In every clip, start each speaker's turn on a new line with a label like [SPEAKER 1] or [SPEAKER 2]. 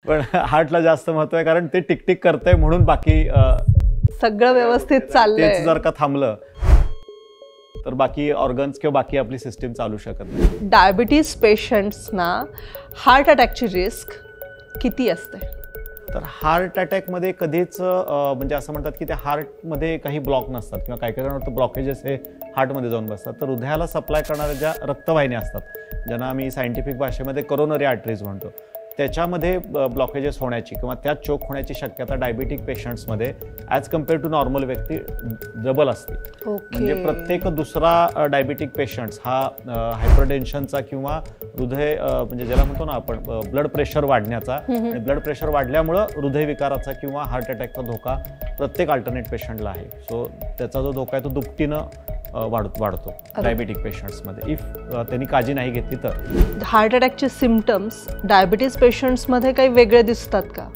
[SPEAKER 1] पण हार्टला जास्त महत्व आहे कारण ते टिकटिक करतंय म्हणून बाकी
[SPEAKER 2] सगळं व्यवस्थित चाललंय.
[SPEAKER 1] तेच जर का थांबलं तर बाकी ऑर्गन्स किंवा बाकी आपली सिस्टीम चालू शकत नाही.
[SPEAKER 2] डायबिटीज पेशंट्सना हार्ट अटॅकची रिस्क किती असते?
[SPEAKER 1] तर हार्ट अटॅकमध्ये कधीच म्हणजे असं म्हणतात की त्या हार्टमध्ये काही ब्लॉक नसतात किंवा काही काही जणांना ब्लॉकेजेस हे हार्टमध्ये जाऊन बसतात. तर हृदयाला सप्लाय करणाऱ्या ज्या रक्तवाहिन्या असतात ज्यांना आम्ही सायंटिफिक भाषेमध्ये करोनरी आर्टरीज म्हणतो, त्याच्यामध्ये ब्लॉकेजेस होण्याची किंवा त्यात चोक होण्याची शक्यता डायबिटिक पेशंट्समध्ये ॲज कम्पेअर टू नॉर्मल व्यक्ती डबल असते. म्हणजे प्रत्येक दुसरा डायबिटिक पेशंट्स हा हायपरटेन्शनचा किंवा हृदय म्हणजे ज्याला म्हणतो ना आपण ब्लड प्रेशर वाढण्याचा, आणि ब्लड प्रेशर वाढल्यामुळं हृदयविकाराचा किंवा हार्ट अटॅकचा धोका प्रत्येक अल्टरनेट पेशंटला आहे. सो त्याचा जो धोका आहे तो दुपटीनं वाढतो डायबिटिक पेशंट्समध्ये इफ त्यांनी काळजी नाही घेतली तर.
[SPEAKER 2] हार्ट अटॅकचे सिम्पटम्स डायबिटीज पेशंट्समध्ये काही वेगळे दिसतात का?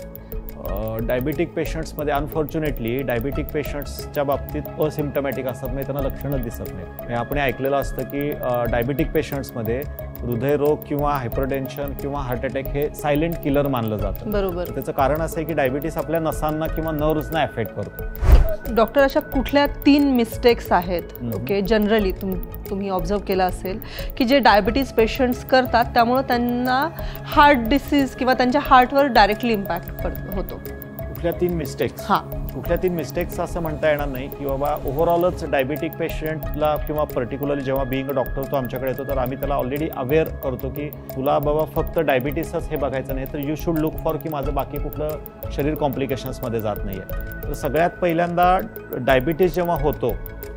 [SPEAKER 1] डायबिटिक पेशंट्समध्ये अनफॉर्च्युनेटली डायबिटिक पेशंट्सच्या बाबतीत असिम्प्टमॅटिक असतात, म्हणजे त्यांना लक्षणच दिसत नाही. आपण ऐकलेलं असतं की डायबिटिक पेशंट्समध्ये हृदयरोग किंवा हायपरटेन्शन किंवा हार्ट अटॅक हे सायलेंट किलर मानलं जातं.
[SPEAKER 2] बरोबर.
[SPEAKER 1] त्याचं कारण असं आहे की डायबिटीस आपल्या नसांना किंवा नर्व्हजना अफेक्ट करतो.
[SPEAKER 2] डॉक्टर, अशा कुठल्या 3 मिस्टेक्स आहेत ओके जनरली तुम्ही ऑब्झर्व केलं असेल की जे डायबिटीज पेशंट्स करतात त्यामुळे त्यांना हार्ट डिसीज किंवा त्यांच्या हार्टवर डायरेक्टली इम्पॅक्ट होतो?
[SPEAKER 1] कुठल्या 3 मिस्टेक्स? कुठल्या 3 मिस्टेक्स असं म्हणता येणार नाही की बाबा ओव्हरऑलच डायबिटिक पेशंटला किंवा पर्टिक्युलरली जेव्हा बिईंग अ डॉक्टर तो आमच्याकडे येतो तर आम्ही त्याला ऑलरेडी अवेअर करतो की तुला बाबा फक्त डायबिटीसच हे बघायचं नाही, तर यू शुड लुक फॉर की माझं बाकी कुठलं शरीर कॉम्प्लिकेशन्समध्ये जात नाही आहे. तर सगळ्यात पहिल्यांदा डायबिटीस जेव्हा होतो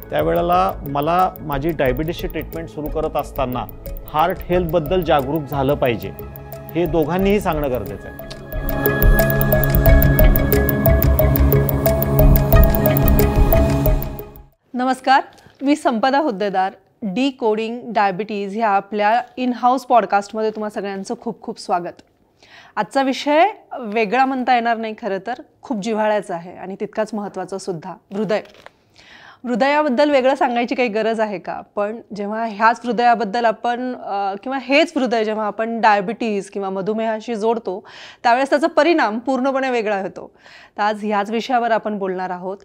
[SPEAKER 1] त्यावेळेला मला माझी डायबिटीसची ट्रीटमेंट सुरू करत असताना हार्ट हेल्थबद्दल जागरूक झालं पाहिजे, हे दोघांनीही सांगणं गरजेचं आहे.
[SPEAKER 2] नमस्कार, मी संपदा हुद्देदार. डी कोडिंग डायबिटीज ह्या आपल्या इन हाऊस पॉडकास्टमध्ये तुम्हा सगळ्यांचं खूप खूप स्वागत. आजचा विषय वेगळा म्हणता येणार नाही, खरं तर खूप जिव्हाळ्याचा आहे आणि तितकाच महत्त्वाचा सुद्धा. हृदयाबद्दल वेगळं सांगायची काही गरज आहे का? पण जेव्हा ह्याच हृदयाबद्दल आपण किंवा हेच हृदय जेव्हा आपण डायबिटीज किंवा मधुमेहाशी जोडतो त्यावेळेस त्याचा परिणाम पूर्णपणे वेगळा होतो. तर आज ह्याच विषयावर आपण बोलणार आहोत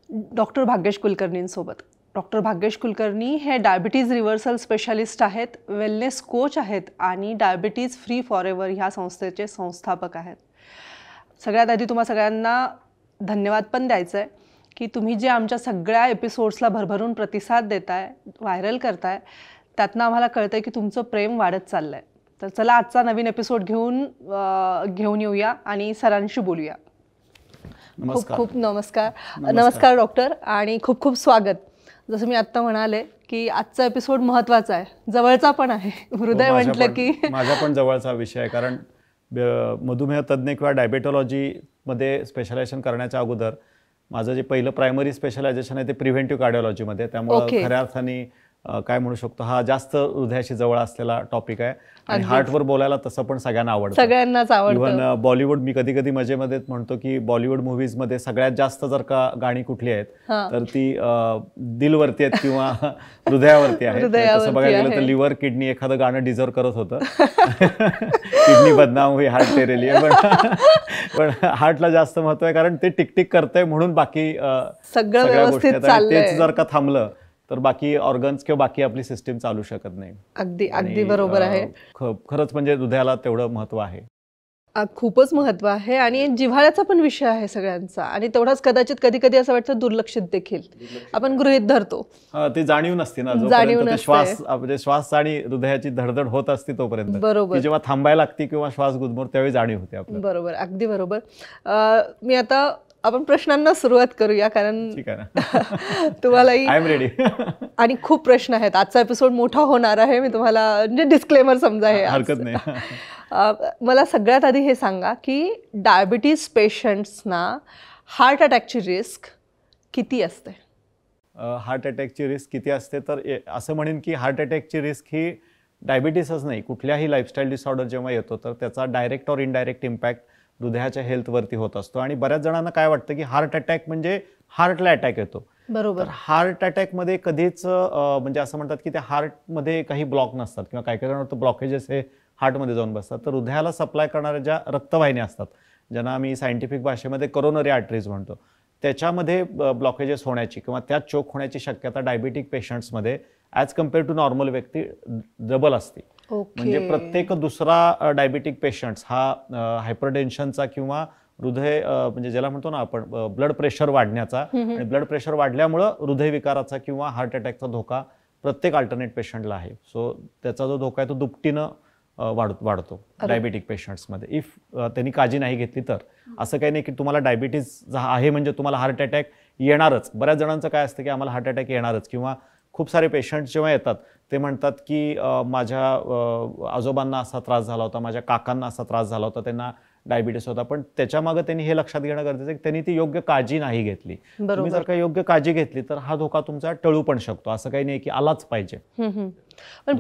[SPEAKER 2] डॉक्टर भाग्येश कुलकर्णींसोबत. डॉक्टर भाग्येश कुलकर्णी हे डायबिटीज रिव्हर्सल स्पेशालिस्ट आहेत, वेलनेस कोच आहेत आणि डायबिटीज फ्री फॉर एव्हर ह्या संस्थेचे संस्थापक आहेत. सगळ्यात आधी तुम्हा सगळ्यांना धन्यवाद पण द्यायचं आहे की तुम्ही जे आमच्या सगळ्या एपिसोड्सला भरभरून प्रतिसाद देताय, व्हायरल करताय, त्यातनं आम्हाला कळतंय की तुमचं प्रेम वाढत चाललं आहे. तर चला आजचा नवीन एपिसोड घेऊन येऊया आणि सरांशी बोलूया. खूप खूप नमस्कार डॉक्टर आणि खूप खूप स्वागत. जसं मी आत्ता म्हणाले की आजचा एपिसोड महत्त्वाचा आहे, जवळचा पण आहे. हृदय म्हटलं की
[SPEAKER 1] माझ्या पण जवळचा विषय आहे, कारण मधुमेह तज्ज्ञ किंवा डायबेटॉलॉजीमध्ये स्पेशलायझेशन करण्याच्या अगोदर माझं जे पहिलं प्रायमरी स्पेशलायझेशन आहे ते प्रिव्हेंटिव्ह कार्डिओलॉजीमध्ये. त्यामुळे खऱ्या अर्थाने काय म्हणू शकतो हा जास्त हृदयाशी जवळ असलेला टॉपिक आहे आणि हार्टवर बोलायला तसं पण सगळ्यांना आवडतं,
[SPEAKER 2] सगळ्यांनाच आवडतं.
[SPEAKER 1] इव्हन बॉलिवूड, मी कधी कधी मजेमध्ये म्हणतो की बॉलिवूड मूव्हीजमध्ये सगळ्यात जास्त जर का गाणी कुठली आहेत तर ती दिलवरती आहेत किंवा हृदयावरती आहेत. तसं बघायला गेलं तर लिव्हर किडनी एखादं गाणं डिझर्व करत होतं. किडनी बदनाम हुई हार्ट तेरे लिए, पण हार्टला जास्त महत्व आहे कारण ते टिकटिक करतंय म्हणून बाकी
[SPEAKER 2] सगळ्या गोष्टी
[SPEAKER 1] तेच जर का थांबलं तर बाकी ऑर्गन्स किंवा बाकी आपली सिस्टीम चालू शकत नाही.
[SPEAKER 2] अगदी बरोबर आहे.
[SPEAKER 1] खरंच म्हणजे हृदयाला तेवढं महत्व आहे,
[SPEAKER 2] खूपच महत्व आहे आणि जिव्हाळ्याचा पण विषय आहे सगळ्यांचा. आणि तेवढाच कदाचित कधी कधी असं वाटतं दुर्लक्षित देखील आपण गृहीत धरतो.
[SPEAKER 1] ते जाणीव नसते ना, श्वास आणि हृदयाची धडधड होत असते तोपर्यंत.
[SPEAKER 2] बरोबर.
[SPEAKER 1] जेव्हा थांबायला लागते किंवा श्वास गुदमर त्यावेळी जाणीव होते आपल्याला.
[SPEAKER 2] बरोबर, अगदी बरोबर. मी आता आपण प्रश्नांना सुरुवात करूया, कारण तुम्हालाही
[SPEAKER 1] आय एम रेडी
[SPEAKER 2] आणि खूप प्रश्न आहेत. आजचा एपिसोड मोठा होणार आहे, मी तुम्हाला म्हणजे डिस्क्लेमर समजा, हे
[SPEAKER 1] हरकत नाही.
[SPEAKER 2] मला सगळ्यात आधी हे सांगा की डायबिटीज पेशंट्सना हार्ट अटॅकची रिस्क किती असते?
[SPEAKER 1] हार्ट अटॅकची रिस्क किती असते तर असं म्हणेन की हार्ट अटॅकची रिस्क ही डायबिटीसच नाही, कुठल्याही लाईफस्टाईल डिसऑर्डर जेव्हा येतो तर त्याचा डायरेक्ट और इनडायरेक्ट इम्पॅक्ट हृदयाच्या हेल्थवरती होत असतो. आणि बऱ्याच जणांना काय वाटतं की हार्ट अटॅक म्हणजे हार्टला अटॅक येतो.
[SPEAKER 2] बरोबर.
[SPEAKER 1] हार्ट अटॅकमध्ये कधीच म्हणजे असं म्हणतात की त्या हार्टमध्ये काही ब्लॉक नसतात किंवा काही काही जणांना ब्लॉकेजेस हे हार्टमध्ये जाऊन बसतात. तर हृदयाला सप्लाय करणाऱ्या ज्या रक्तवाहिन्या असतात, ज्यांना आम्ही सायंटिफिक भाषेमध्ये करोनरी आर्टरीज म्हणतो, त्याच्यामध्ये ब्लॉकेजेस होण्याची किंवा त्या चोक होण्याची शक्यता डायबिटिक पेशंट्समध्ये ॲज कम्पेअर टू नॉर्मल व्यक्ती डबल असते. म्हणजे प्रत्येक दुसरा डायबिटिक पेशंट्स हा हायपरटेन्शनचा किंवा हृदय म्हणजे ज्याला म्हणतो ना आपण ब्लड प्रेशर वाढण्याचा आणि ब्लड प्रेशर वाढल्यामुळं हृदयविकाराचा किंवा हार्ट अटॅकचा धोका प्रत्येक अल्टरनेट पेशंटला आहे. सो त्याचा जो धोका आहे तो दुपटीनं वाढतो डायबिटिक पेशंट्समध्ये इफ त्यांनी काळजी नाही घेतली तर. असं काही नाही की तुम्हाला डायबिटीज आहे म्हणजे तुम्हाला हार्ट अटॅक येणारच. बऱ्याच जणांचं काय असतं की आम्हाला हार्ट अटॅक येणारच, किंवा खूप सारे पेशंट्स जेव्हा येतात ते म्हणतात की माझ्या आजोबांना असा त्रास झाला होता, माझ्या काकांना असा त्रास झाला होता, त्यांना डायबिटीस होता. पण त्याच्यामागे त्यांनी हे लक्षात घेणं गरजेचं आहे की त्यांनी ती योग्य काळजी नाही घेतली. तुम्ही जर का योग्य काळजी घेतली तर हा धोका तुमचा टळू पण शकतो. असं काही नाही की आलाच पाहिजे.
[SPEAKER 2] पण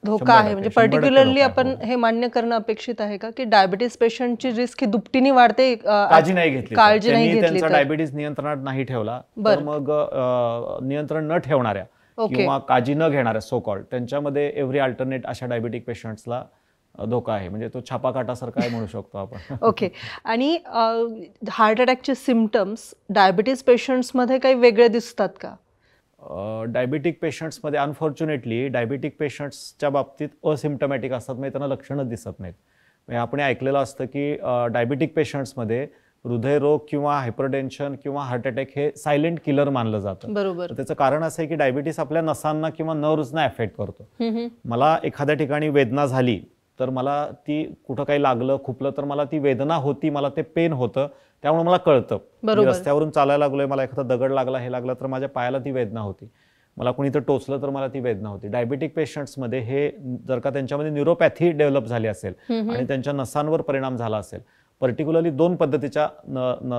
[SPEAKER 2] धोका आहे म्हणजे पर्टिक्युलरली आपण हे मान्य करणं अपेक्षित आहे का की डायबिटीस पेशंटची रिस्क ही दुपटीने वाढते
[SPEAKER 1] काळजी नाही घेतली, त्यांचा डायबिटीस नियंत्रणात नाही ठेवला तर मग नियंत्रण न ठेवणाऱ्या किंवा काळजी न घेणाऱ्या सो कॉल्ड त्यांच्यामध्ये एव्हरी अल्टरनेट अशा डायबिटिक पेशंट्सला धोका आहे. म्हणजे तो छापाकाटासारखा आहे म्हणू शकतो आपण.
[SPEAKER 2] ओके. आणि हार्ट अटॅकचे सिम्पटम्स डायबिटीज पेशंट्समध्ये काही वेगळे दिसतात का?
[SPEAKER 1] डायबिटिक पेशंट्समध्ये अनफॉर्च्युनेटली डायबिटिक पेशंट्सच्या बाबतीत असिम्प्टमॅटिक असतात, म्हणजे त्यांना लक्षणच दिसत नाहीत. म्हणजे आपण ऐकलेलं असतं की डायबिटिक पेशंट्समध्ये हृदयरोग किंवा हायपरटेन्शन किंवा हार्ट अटॅक हे सायलेंट किलर मानलं जातं.
[SPEAKER 2] बरोबर.
[SPEAKER 1] त्याचं कारण असं आहे की डायबिटीस आपल्या नसांना किंवा नर्व्हजना अफेक्ट करतो. मला एखाद्या ठिकाणी वेदना झाली तर मला ती कुठं काही लागलं खुपलं तर मला ती वेदना होती, मला ते पेन होतं, त्यामुळे मला कळतं. रस्त्यावरून चालायला लागलोय, मला एखादा दगड लागला हे लागला तर माझ्या पायाला ती वेदना होती, मला कुणी तर टोचलं तर मला ती वेदना होती. डायबिटिक पेशंट्समध्ये हे जर का त्यांच्यामध्ये न्यूरोपॅथी डेव्हलप झाली असेल आणि त्यांच्या नसांवर परिणाम झाला असेल, पर्टिक्युलरली दोन पद्धतीच्या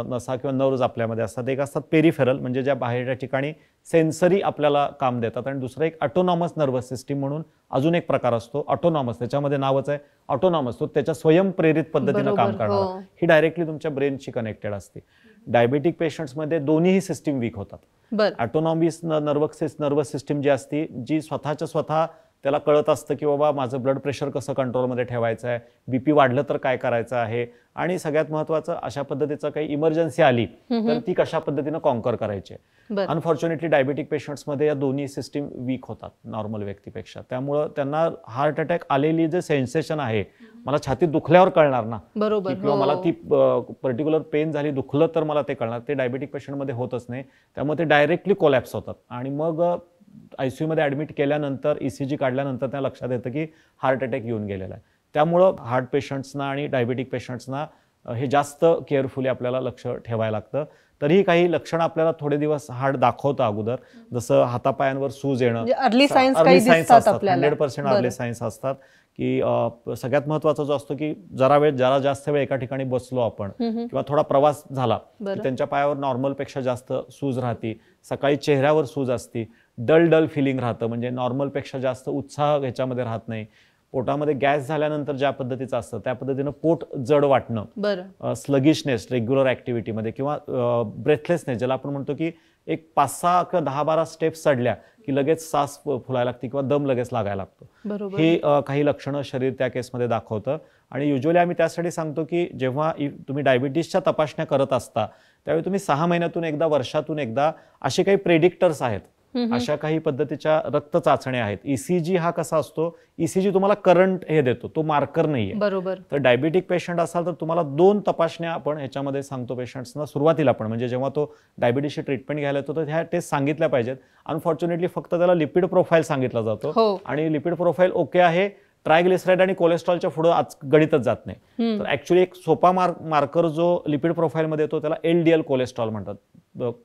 [SPEAKER 1] नसा किंवा नर्व्हज आपल्यामध्ये असतात. एक असतात पेरिफेरल म्हणजे ज्या बाहेरच्या ठिकाणी सेन्सरी आपल्याला काम देतात, आणि दुसरं एक ऑटोनॉमस नर्वस सिस्टीम म्हणून अजून एक प्रकार असतो ऑटोनॉमस, त्याच्यामध्ये नावच आहे ऑटोनॉमस, तो त्याच्या स्वयंप्रेरित पद्धतीनं काम करणार, ही डायरेक्टली तुमच्या ब्रेनशी कनेक्टेड असते. डायबिटिक पेशंट्समध्ये दोन्हीही सिस्टीम वीक होतात. ऑटोनॉमिस नर्वस सिस्टीम जी असते, जी स्वतःच्या स्वतः त्याला कळत असतं की बाबा माझं ब्लड प्रेशर कसं कंट्रोलमध्ये ठेवायचं आहे, बीपी वाढलं तर काय करायचं आहे, आणि सगळ्यात महत्त्वाचं अशा पद्धतीचं काही इमर्जन्सी आली तर ती कशा पद्धतीनं कॉन्कर करायची. अनफॉर्च्युनेटली डायबिटिक पेशंट्समध्ये या दोन्ही सिस्टीम वीक होतात नॉर्मल व्यक्तीपेक्षा. त्यामुळं त्यांना हार्ट अटॅक आलेली जे सेन्सेशन आहे, मला छाती दुखल्यावर कळणार ना, किंवा मला ती पर्टिक्युलर पेन झाली दुखलं तर मला ते कळणार, ते डायबिटिक पेशंटमध्ये होतच नाही. त्यामुळे ते डायरेक्टली कोलॅप्स होतात आणि मग ICU मध्ये ऍडमिट केल्यानंतर ECG काढल्यानंतर त्या लक्षात येतं की हार्ट अटॅक येऊन गेलेला आहे. त्यामुळं हार्ट पेशंट्सना आणि डायबिटिक पेशंट्सना हे जास्त केअरफुली आपल्याला लक्ष ठेवायला लागतं. तरीही काही लक्षणं आपल्याला थोडे दिवस हार्ट दाखवतं अगोदर, जसं हातापायांवर सूज येणं,
[SPEAKER 2] अर्ली सायन्स
[SPEAKER 1] असतात, 100% अर्ली सायन्स असतात. की सगळ्यात महत्त्वाचा जो असतो की जरा जास्त वेळ एका ठिकाणी बसलो आपण किंवा थोडा प्रवास झाला की त्यांच्या पायावर नॉर्मलपेक्षा जास्त सूज राहते, सकाळी चेहऱ्यावर सूज असते, डल फिलिंग राहतं, म्हणजे नॉर्मलपेक्षा जास्त उत्साह ह्याच्यामध्ये राहत नाही. पोटामध्ये गॅस झाल्यानंतर ज्या पद्धतीचं असतं त्या पद्धतीनं पोट जड वाटणं, स्लगिशनेस रेग्युलर ऍक्टिव्हिटीमध्ये, किंवा ब्रेथलेसनेस ज्याला आपण म्हणतो की एक 5-6 किंवा 10-12 स्टेप्स चढल्या की लगेच सास फुलायला लागते किंवा दम लगेच लागायला लागतो. हे काही लक्षणं शरीर त्या केसमध्ये दाखवतं. आणि युजली आम्ही त्यासाठी सांगतो की जेव्हा तुम्ही डायबिटीसच्या तपासण्या करत असता त्यावेळी तुम्ही 6 महिन्यातून एकदा, वर्षातून एकदा असे काही प्रेडिक्टर्स आहेत, अशा काही पद्धतीच्या रक्त चाचण्या आहेत. ECG हा कसा असतो, ECG तुम्हाला करंट हे देतो, तो मार्कर नाहीये.
[SPEAKER 2] बरोबर.
[SPEAKER 1] तर डायबिटिक पेशंट असाल तर तुम्हाला 2 तपासण्या आपण ह्याच्यामध्ये सांगतो पेशंट्सना सुरुवातीला, पण म्हणजे जेव्हा तो डायबिटीसची ट्रीटमेंट घ्यायला येतो तर ह्या टेस्ट सांगितल्या पाहिजेत. अनफॉर्च्युनेटली फक्त त्याला लिपिड प्रोफाईल सांगितला जातो आणि लिपिड प्रोफाईल ओके आहे, ट्रायग्लिसराईड आणि कोलेस्ट्रॉलच्या पुढे गणितच जात नाही. तर ऍक्च्युली एक सोपा मार्कर जो लिपिड प्रोफाईलमध्ये येतो त्याला LDL कोलेस्ट्रॉल म्हणतात,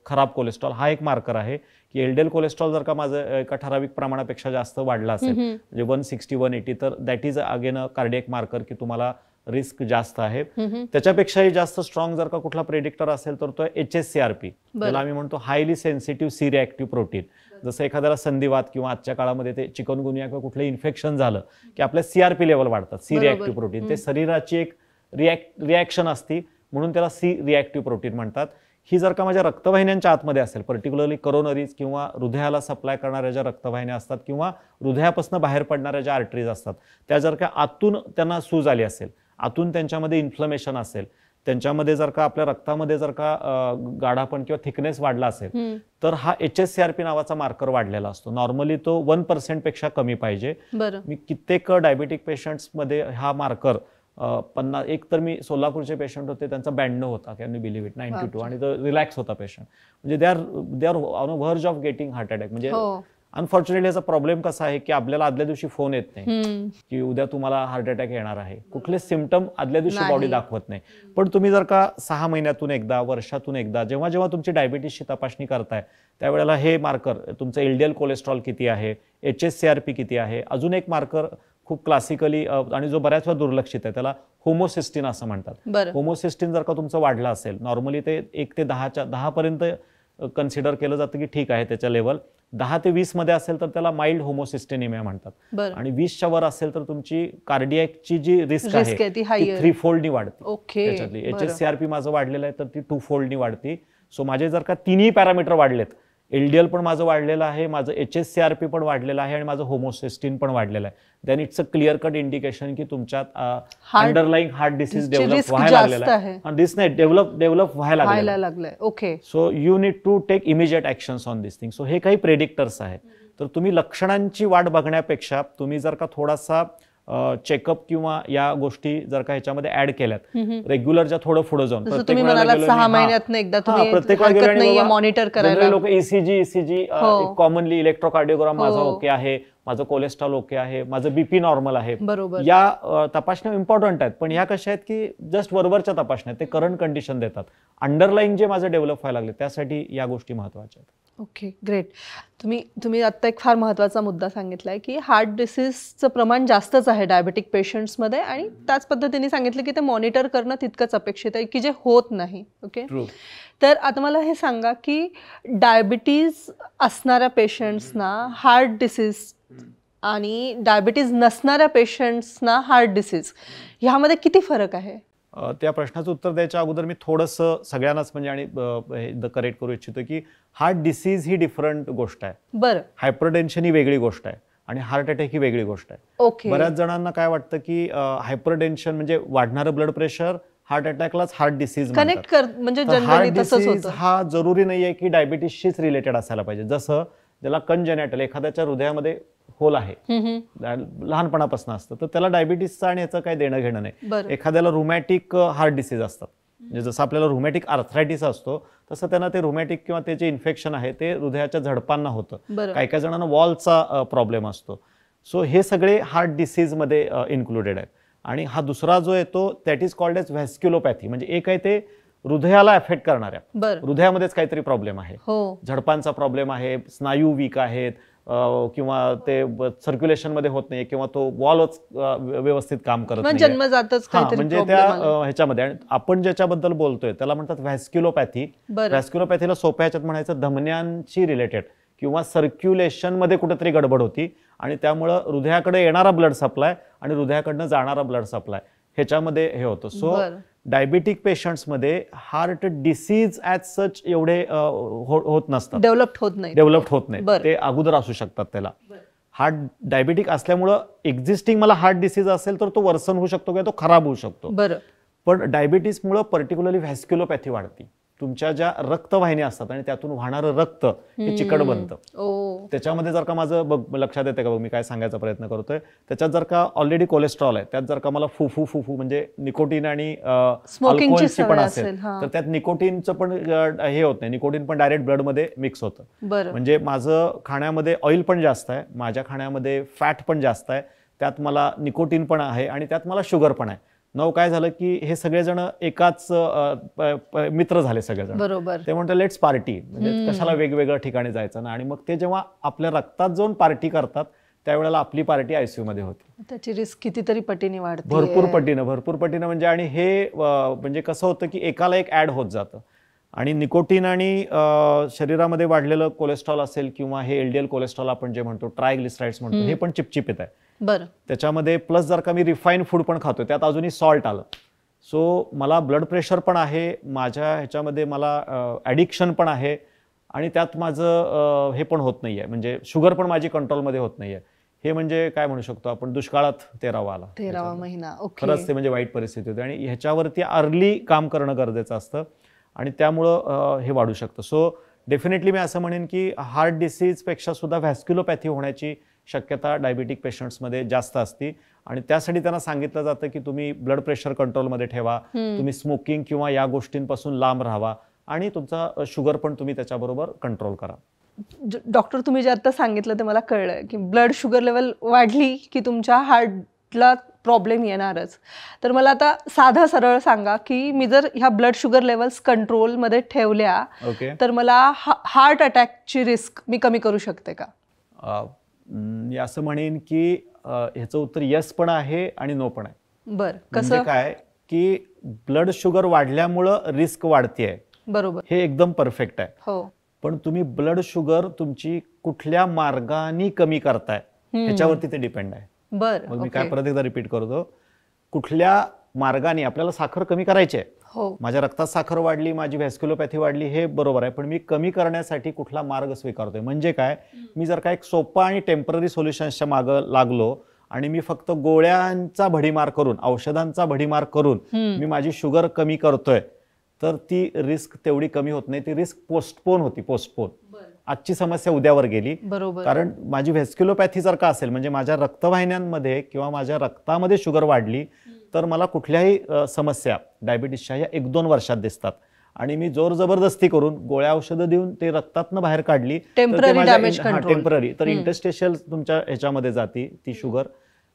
[SPEAKER 1] खराब कोलेस्ट्रॉल. हा एक मार्कर आहे की LDL कोलेस्ट्रॉल जर का माझं एका ठराविक प्रमाणापेक्षा जास्त वाढला असेल, म्हणजे 160-180, तर that is again a cardiac marker की तुम्हाला रिस्क जास्त आहे. त्याच्यापेक्षाही जास्त स्ट्रॉंग जर का कुठला प्रेडिक्टर असेल तर तो HSCRP, ज्याला आम्ही म्हणतो highly sensitive C reactive protein. जसं एखाद्याला संधिवात किंवा आजच्या काळामध्ये ते चिकनगुनिया किंवा कुठलं इन्फेक्शन झालं की आपल्या CRP लेवल वाढतात, सी रिॲक्टिव्ह प्रोटीन. ते शरीराची एक रिॲक्शन असती म्हणून त्याला सी रिॲक्टिव्ह प्रोटीन म्हणतात. ही जर का माझ्या रक्तवाहिन्यांच्या आतमध्ये असेल, पर्टिक्युलरली करोनरीज किंवा हृदयाला सप्लाय करणाऱ्या ज्या रक्तवाहिन्या असतात किंवा हृदयापासून बाहेर पडणाऱ्या ज्या आर्टरीज असतात, त्या जर का आतून त्यांना सूज आली असेल, आतून त्यांच्यामध्ये इन्फ्लमेशन असेल, त्यांच्यामध्ये जर का आपल्या रक्तामध्ये जर का गाढापण किंवा थिकनेस वाढला असेल, तर हा HSCRP नावाचा मार्कर वाढलेला असतो. नॉर्मली तो 1% पेक्षा कमी पाहिजे. मी कित्येक डायबेटिक पेशंट्समध्ये हा मार्कर 50, एक तर मी सोलापूरचे पेशंट होते, त्यांचा 92 होता, कॅन यू बिलीव्ह इट, 92, आणि तो रिलॅक्स होता पेशंट. म्हणजे they are on a Verge of getting heart attack. म्हणजे अनफॉर्च्युनेटली याचा प्रॉब्लेम कसा आहे की आपल्याला आदल्या दिवशी फोन येत नाही की उद्या तुम्हाला हार्ट अटॅक येणार आहे, कुठले सिम्पटम आदल्या दिवशी बॉडी दाखवत नाही. पण तुम्ही जर का 6 महिन्यातून एकदा, वर्षातून एकदा जेव्हा जेव्हा तुमची डायबिटीसची तपासणी करताय, त्यावेळेला हे मार्कर, तुमचं LDL कोलेस्ट्रॉल किती आहे, HSCRP किती आहे, अजून एक मार्कर खूप क्लासिकली आणि जो बऱ्याच वेळा दुर्लक्षित आहे, त्याला होमोसिस्टिन असं म्हणतात. होमोसिस्टिन जर का तुमचं वाढलं असेल, नॉर्मली ते 1 ते 10 पर्यंत कन्सिडर केलं जातं की ठीक आहे त्याच्या लेवल. 10 ते 20 मध्ये असेल तर त्याला माइल्ड होमोसिस्टेनिमिया म्हणतात. आणि 20च्या वर असेल तर तुमची कार्डियकची जी रिस्क आहे ती 3 फोल्डनी वाढते. त्याच्यातली HSCRP माझं वाढलेलं आहे तर ती 2 फोल्डनी वाढते. सो माझे जर का तिन्ही पॅरामीटर वाढलेत, LDL पण माझं वाढलेलं आहे, माझं HSCRP पण वाढलेलं आहे आणि माझं होमोसिस्टिन पण वाढलेलं आहे, then it's a clear cut indication की तुमच्यात अंडरलाईंग हार्ट डिसीज डेव्हलप व्हायला लागलेला आहे. आणि दिस नाही डेव्हलप व्हायला लागलंय.
[SPEAKER 2] Okay,
[SPEAKER 1] so you need to take immediate actions on this thing. So हे काही प्रेडिक्टर्स आहेत. तर तुम्ही लक्षणांची वाट बघण्यापेक्षा तुम्ही जर का थोडासा चेकअप किंवा या गोष्टी जर का ह्याच्यामध्ये ऍड केल्यात रेग्युलर, ज्या थोडं पुढे जाऊन
[SPEAKER 2] प्रत्येक मॉनिटर करायला
[SPEAKER 1] लोक ECG कॉमनली इलेक्ट्रोकार्डिओग्राम माझा ओके आहे, माझं कोलेस्ट्रॉल ओके आहे, माझं BP नॉर्मल आहे, या तपासण्या इम्पॉर्टंट आहेत. पण ह्या कशा आहेत की जस्ट वरवरच्या तपासण्या, ते करंट कंडिशन देतात. अंडरलाईन जे माझं डेव्हलप व्हायला लागले त्यासाठी या गोष्टी महत्वाच्या आहेत.
[SPEAKER 2] Okay, great. तुम्ही आता एक फार महत्त्वाचा मुद्दा सांगितलाय की हार्ट डिसीजचं प्रमाण जास्तच आहे डायबेटिक पेशंट्समध्ये, आणि त्याच पद्धतीने सांगितलं की ते मॉनिटर करणं तितकंच अपेक्षित आहे की जे होत नाही. ओके, तर आता मला हे सांगा की डायबिटीज असणाऱ्या पेशंट्सना हार्ट डिसीज आणि डायबिटीज नसणाऱ्या पेशंट्सना हार्ट डिसीज ह्यामध्ये किती फरक आहे?
[SPEAKER 1] त्या प्रश्नाचं उत्तर द्यायच्या अगोदर मी थोडंसं सगळ्यांनाच म्हणजे आणि करेक्ट करू इच्छितो की हार्ट डिसीज ही डिफरंट गोष्ट आहे.
[SPEAKER 2] बरं,
[SPEAKER 1] हायपरटेन्शन ही वेगळी गोष्ट आहे आणि हार्ट अटॅक ही वेगळी गोष्ट आहे.
[SPEAKER 2] ओके,
[SPEAKER 1] बऱ्याच जणांना काय वाटतं की हायपरटेन्शन म्हणजे वाढणारं ब्लड प्रेशर, हार्ट अटॅकलाच हार्ट डिसीज
[SPEAKER 2] कनेक्ट म्हणजे
[SPEAKER 1] हार्ट डिसीज हा जरुरी नाहीये की डायबिटीसशीच रिलेटेड असायला पाहिजे. जसं ज्याला कंजेनेटल, एखाद्याच्या हृदयामध्ये होल आहे, लहानपणापासून असतं, तर त्याला डायबिटीसचं आणि याचं काही देणं घेणं नाही. एखाद्याला रुमॅटिक हार्ट डिसीज असतात, म्हणजे जसं आपल्याला रुमॅटिक आर्थरायटिस असतो तसं त्यांना ते रुमॅटिक किंवा ते जे इन्फेक्शन आहे ते हृदयाच्या झडपांना होतं. काही काही जणांना वॉलचा प्रॉब्लेम असतो. सो हे सगळे हार्ट डिसीज मध्ये इन्क्लुडेड आहेत. आणि हा दुसरा जो येतो दॅट इज कॉल्ड एज व्हॅस्क्युलोपॅथी. म्हणजे एक आहे ते हृदयाला अफेक्ट करणाऱ्या, हृदयामध्येच काहीतरी प्रॉब्लेम आहे, झडपांचा प्रॉब्लेम आहे, स्नायू वीक आहेत, किंवा ते सर्क्युलेशन मध्ये होत नाही, किंवा तो वॉलच व्यवस्थित काम करत नाही,
[SPEAKER 2] जन्मजातच
[SPEAKER 1] म्हणजे त्या ह्याच्यामध्ये. आणि आपण ज्याच्याबद्दल बोलतोय त्याला म्हणतात व्हॅस्क्युलोपॅथी. व्हॅस्क्युलोपॅथीला सोप्या ह्याच्यात म्हणायचं धमन्यांशी रिलेटेड किंवा सर्क्युलेशन मध्ये कुठेतरी गडबड होती आणि त्यामुळं हृदयाकडे येणारा ब्लड सप्लाय आणि हृदयाकडनं जाणारा ब्लड सप्लाय ह्याच्यामध्ये हे होतं. सो डायबिटिक पेशंट्समध्ये हार्ट डिसीज ॲज सच एवढे होत नसतात, डेव्हलप्ड होत नाही, ते अगोदर असू शकतात. त्याला हार्ट डायबिटिक असल्यामुळं एक्झिस्टिंग मला हार्ट डिसीज असेल तर तो वर्सन होऊ शकतो किंवा तो खराब होऊ शकतो. पण डायबिटीसमुळं पर्टिक्युलरली व्हॅस्क्युलोपॅथी वाढते. तुमच्या ज्या रक्तवाहिन्या असतात आणि त्यातून वाहणारं रक्त हे चिकट बनतं. त्याच्यामध्ये जर का माझं लक्षात येते का बघ मी काय सांगायचा प्रयत्न करतोय, त्याच्यात जर का ऑलरेडी कोलेस्ट्रॉल आहे, त्यात जर का मला फुफू म्हणजे निकोटीन आणि अल्कोहोलची पण असेल तर त्यात निकोटीनचं पण हे होत नाही, निकोटीन पण डायरेक्ट ब्लड मध्ये मिक्स होतं. म्हणजे माझं खाण्यामध्ये ऑइल पण जास्त आहे, माझ्या खाण्यामध्ये फॅट पण जास्त आहे, त्यात मला निकोटीन पण आहे आणि त्यात मला शुगर पण आहे. काय झालं की हे सगळेजण एकाच मित्र झाले सगळेजण. ते म्हणतात लेट्स पार्टी, म्हणजे कशाला वेगवेगळ्या ठिकाणी जायचं ना. आणि मग ते जेव्हा आपल्या रक्तात जाऊन पार्टी करतात त्यावेळेला आपली पार्टी ICU मध्ये होती.
[SPEAKER 2] त्याची रिस्क कितीतरी पटीने वाढते,
[SPEAKER 1] भरपूर पटीनं म्हणजे. आणि हे म्हणजे कसं होतं की एकाला एक ऍड होत जातं. आणि निकोटीन आणि शरीरामध्ये वाढलेलं कोलेस्ट्रॉल असेल किंवा हे LDL कोलेस्ट्रॉल आपण जे म्हणतो, ट्रायग्लिसराइड्स म्हणतो, हे पण चिपचिपित आहे. त्याच्यामध्ये प्लस जर का मी रिफाईन फूड पण खातोय त्यात अजूनही सॉल्ट आलं, सो मला ब्लड प्रेशर पण आहे, माझ्या ह्याच्यामध्ये मला ॲडिक्शन पण आहे आणि त्यात माझं हे पण होत नाही आहे, म्हणजे शुगर पण माझी कंट्रोलमध्ये होत नाही आहे. हे म्हणजे काय म्हणू शकतो आपण, दुष्काळात 13वा आला.
[SPEAKER 2] 13वा महिना. ओके.
[SPEAKER 1] खरंच ते म्हणजे वाईट परिस्थिती होती आणि ह्याच्यावरती अर्ली काम करणं गरजेचं असतं आणि त्यामुळं हे वाढू शकतं. सो डेफिनेटली मी असं म्हणेन की हार्ट डिसीजपेक्षा सुद्धा व्हॅस्क्युलोपॅथी होण्याची शक्यता डायबिटिक पेशंट्समध्ये जास्त असते आणि त्यासाठी त्यांना सांगितलं जातं की तुम्ही ब्लड प्रेशर कंट्रोलमध्ये ठेवा, तुम्ही स्मोकिंग किंवा या गोष्टींपासून लांब राहावा आणि तुमचा शुगर पण तुम्ही त्याच्याबरोबर कंट्रोल करा.
[SPEAKER 2] डॉक्टर, तुम्ही जे आता सांगितलं ते मला कळलं की ब्लड शुगर लेवल वाढली की तुमच्या हार्टला प्रॉब्लेम येणारच. तर मला आता साधा सरळ सांगा की मी जर ह्या ब्लड शुगर लेवल्स कंट्रोलमध्ये ठेवल्या तर मला हार्ट अटॅकची रिस्क मी कमी करू शकते का?
[SPEAKER 1] मी असं म्हणेन की ह्याचं उत्तर येस पण आहे आणि नो पण आहे.
[SPEAKER 2] बरं,
[SPEAKER 1] म्हणजे
[SPEAKER 2] कसं
[SPEAKER 1] काय की ब्लड शुगर वाढल्यामुळं रिस्क वाढतेय,
[SPEAKER 2] बरोबर,
[SPEAKER 1] हे एकदम परफेक्ट आहे.
[SPEAKER 2] हो.
[SPEAKER 1] पण तुम्ही ब्लड शुगर तुमची कुठल्या मार्गाने कमी करताय ह्याच्यावरती ते डिपेंड आहे.
[SPEAKER 2] बरं,
[SPEAKER 1] मग मी काय परत एकदा रिपीट करतो, कुठल्या मार्गाने आपल्याला साखर कमी करायची आहे.
[SPEAKER 2] हो.
[SPEAKER 1] माझ्या रक्तात साखर वाढली, माझी व्हॅस्क्युलोपॅथी वाढली, हे बरोबर आहे, पण मी कमी करण्यासाठी कुठला मार्ग स्वीकारतोय. म्हणजे काय, मी जर का एक सोपा आणि टेम्पररी सोल्युशन्सच्या मागं लागलो आणि मी फक्त गोळ्यांचा भडीमार करून, औषधांचा भडीमार करून मी माझी शुगर कमी करतोय, तर ती रिस्क तेवढी कमी होत नाही, ती रिस्क पोस्टपोन होती. आजची समस्या उद्यावर गेली.
[SPEAKER 2] बरोबर.
[SPEAKER 1] कारण माझी व्हॅस्क्युलोपॅथी जर का असेल, म्हणजे माझ्या रक्तवाहिन्यांमध्ये किंवा माझ्या रक्तामध्ये शुगर वाढली, तर मला कुठल्याही समस्या डायबिटीसच्या या 1-2 वर्षात दिसतात आणि मी जोर जबरदस्ती करून गोळ्या औषधं देऊन ते रक्तातनं बाहेर काढली, टेम्पररी, तर इंटरस्टेशियल तुमच्या ह्याच्यामध्ये जाती ती शुगर,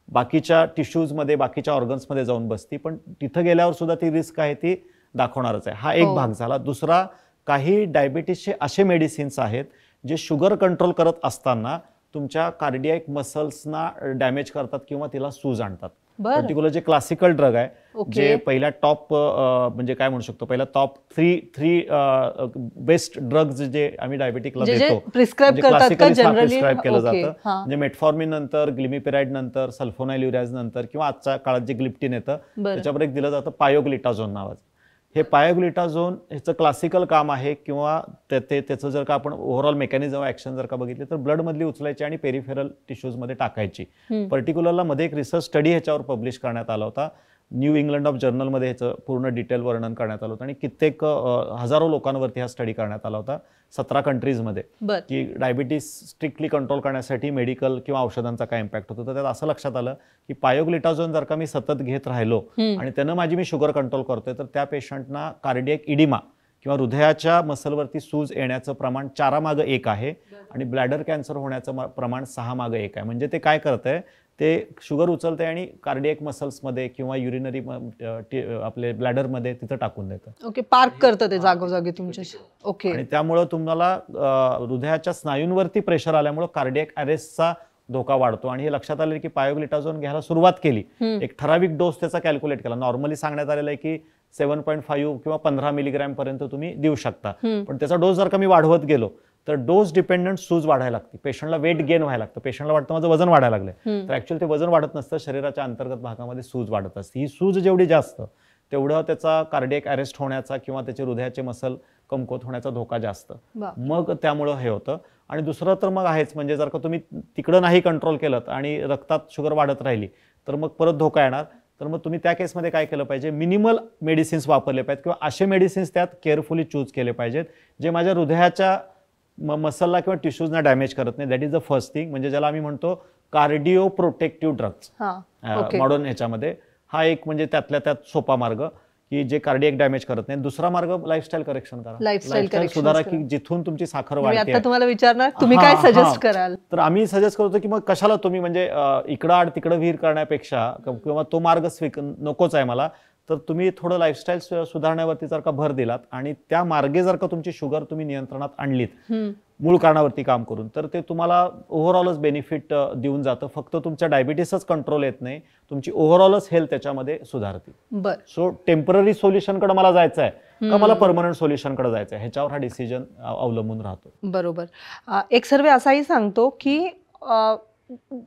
[SPEAKER 1] बाकीच्या टिश्यूजमध्ये, बाकीच्या ऑर्गन्समध्ये जाऊन बसती, पण तिथं गेल्यावर सुद्धा ती रिस्क आहे ती दाखवणारच आहे. हा एक भाग झाला. दुसरा, काही डायबिटीसचे असे मेडिसिन्स आहेत जे शुगर कंट्रोल करत असताना तुमच्या कार्डियाक मसल्सना डॅमेज करतात किंवा तिला सूज आणतात. पर्टिक्युलर जे क्लासिकल ड्रग आहे, जे पहिल्या टॉप म्हणजे काय म्हणू शकतो, पहिला टॉप 3 बेस्ट ड्रग्ज जे आम्ही डायबिटिकला देतो,
[SPEAKER 2] प्रिस्क्राईब
[SPEAKER 1] केलं जातं, म्हणजे मेटफॉर्मिन नंतर, ग्लिमिपिराइड नंतर, सल्फोनाइल्युराज नंतर किंवा आजच्या काळात जे ग्लिप्टिन येतं त्याच्यावर एक दिलं जातं पायोग्लिटाझोन नावाचं. हे पायोग्लिटाझोन ह्याचं क्लासिकल काम आहे किंवा त्याचं जर का आपण ओव्हरऑल मेकॅनिझम ॲक्शन जर का बघितली तर ब्लडमधली उचलायची आणि पेरिफेरल टिश्यूजमध्ये टाकायची. पर्टिक्युलरला मध्ये एक रिसर्च स्टडी ह्याच्यावर पब्लिश करण्यात आला होता. न्यू इंग्लंड ऑफ जर्नलमध्ये ह्याचं पूर्ण डिटेल वर्णन करण्यात आलं होतं आणि कित्येक हजारो लोकांवरती हा स्टडी करण्यात आला होता 17 कंट्रीजमध्ये, की डायबिटीस स्ट्रिक्टली कंट्रोल करण्यासाठी मेडिकल किंवा औषधांचा काय इम्पॅक्ट होतो. तर त्यात असं लक्षात आलं की पायोग्लिटाझोन जर का मी सतत घेत राहिलो आणि त्यानं मी शुगर कंट्रोल करतोय, तर त्या पेशंटना कार्डियक इडिमा किंवा हृदयाच्या मसलवरती सूज येण्याचं प्रमाण 4 1 आहे आणि ब्लॅडर कॅन्सर होण्याचं प्रमाण 6 1 आहे. म्हणजे ते काय करतंय, ते शुगर उचलते आणि कार्डियक मसल्समध्ये किंवा युरिनरी आपले ब्लॅडरमध्ये तिथं टाकून देतं.
[SPEAKER 2] ओके, पार्क करतं ते जागोजागी तुमच्या. ओके.
[SPEAKER 1] आणि त्यामुळं तुम्हाला हृदयाच्या स्नायूंवरती प्रेशर आल्यामुळे कार्डियक अरेस्टचा धोका वाढतो. आणि हे लक्षात आलं की पायोग्लिटाझोन घ्यायला सुरुवात केली, एक ठराविक डोस त्याचा कॅल्क्युलेट केला. नॉर्मली सांगण्यात आलेलं आहे की 7.5 किंवा 15 मिलीग्रॅम पर्यंत तुम्ही देऊ शकता, पण त्याचा डोस जर का मी वाढवत गेलो तर डोस डिपेंडंट सूज वाढायला लागते, पेशंटला वेट गेन व्हायला लागतं, पेशंटला वाटतं माझं वजन वाढायला लागलंय, तर ऍक्च्युअली ते वजन वाढत नसतं, शरीराच्या अंतर्गत भागामध्ये सूज वाढत असते. ही सूज जेवढी जास्त तेवढं त्याचा कार्डियक अरेस्ट होण्याचा किंवा त्याचे हृदयाचे मसल कमकुवत होण्याचा धोका जास्त, मग त्यामुळं हे होतं. आणि दुसरं तर मग आहेच, म्हणजे जर का तुम्ही तिकडं नाही कंट्रोल केलं आणि रक्तात शुगर वाढत राहिली तर मग परत धोका येणार. तर मग तुम्ही त्या केसमध्ये काय केलं पाहिजे, मिनिमल मेडिसिन्स वापरले पाहिजेत किंवा असे मेडिसिन्स त्यात केअरफुली चूज केले पाहिजेत जे माझ्या हृदयाच्या मसलला किंवा टिश्यूजना डॅमेज करत नाही. That is the first thing, म्हणजे ज्याला आम्ही म्हणतो कार्डिओ प्रोटेक्टिव्ह ड्रग्स मॉडर्न ह्याच्यामध्ये. हा एक म्हणजे त्यातल्या त्यात सोपा मार्ग की जे कार्डियक डॅमेज करत नाही. दुसरा मार्ग लाईफस्टाईल करेक्शन करा, लाईफस्टाईल सुधारा की जिथून तुमची साखर वाढते.
[SPEAKER 2] आता तुम्हाला विचारणार तुम्ही काय सजेस्ट कराल,
[SPEAKER 1] तर आम्ही सजेस्ट करतो की मग कशाला तुम्ही म्हणजे इकडं आड तिकडं विहीर करण्यापेक्षा किंवा तो मार्ग नकोच आहे मला, तर तुम्ही थोडं लाईफस्टाईल सुधारण्यावरती जर का भर दिलात आणि त्या मार्गे जर का तुमची शुगर तुम्ही नियंत्रणात आणलीत मूळ कारणावरती काम करून, तर ते तुम्हाला ओव्हरऑलच बेनिफिट देऊन जातं. फक्त तुमच्या डायबिटीसच कंट्रोल येत नाही, तुमची ओव्हरऑलच हेल्थ त्याच्यामध्ये सुधारते. सो टेम्पररी सोल्युशनकडे मला जायचं आहे का मला परमनंट सोल्युशनकडे जायचं आहे, ह्याच्यावर हा डिसिजन अवलंबून राहतो.
[SPEAKER 2] बरोबर. एक सर्वे असाही सांगतो की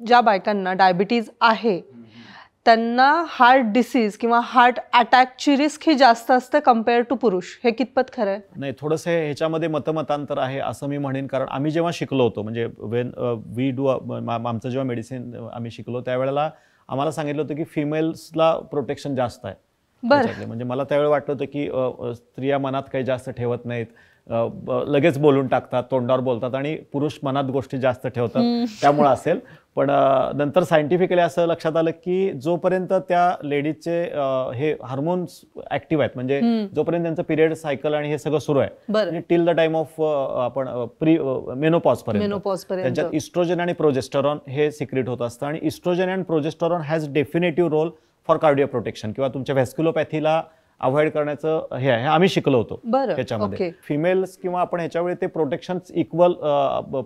[SPEAKER 2] ज्या बायकांना डायबिटीज आहे त्यांना हार्ट डिसीज किंवा हार्ट अटॅकची रिस्क ही जास्त असते कम्पेअर टू पुरुष. हे कितपत खरं आहे?
[SPEAKER 1] नाही, थोडंसं ह्याच्यामध्ये मतमतांतर आहे असं मी म्हणेन. कारण आम्ही जेव्हा शिकलो होतो, म्हणजे वेन वी डू आमचं जेव्हा मेडिसिन आम्ही शिकलो त्यावेळेला आम्हाला सांगितलं होतं की फिमेल्सला प्रोटेक्शन जास्त आहे त्याच्यातले. म्हणजे मला त्यावेळी वाटलं होतं की स्त्रिया मनात काही जास्त ठेवत नाहीत, लगेच बोलून टाकतात, तोंडावर बोलतात, आणि पुरुष मनात गोष्टी जास्त ठेवतात, त्यामुळे असेल. पण नंतर सायंटिफिकली असं लक्षात आलं की जोपर्यंत त्या लेडीजचे हे हार्मोन्स ऍक्टिव्ह आहेत, म्हणजे जोपर्यंत त्यांचं पिरियड सायकल आणि हे सगळं सुरू आहे, म्हणजे टिल द टाइम ऑफ आपण प्री मेनोपॉज पर्यंत त्यांच्यात इस्ट्रोजन आणि प्रोजेस्टेरॉन हे सिक्रेट होत असतं. आणि oestrogen and progesterone has definitive role for cardio protection किंवा तुमच्या व्हॅस्क्युलोपॅथीला अवॉइड करण्याचं हे आहे, आम्ही शिकलो होतो त्याच्यामध्ये. फिमेल्स किंवा आपण ह्याच्यावेळी ते प्रोटेक्शन इक्वल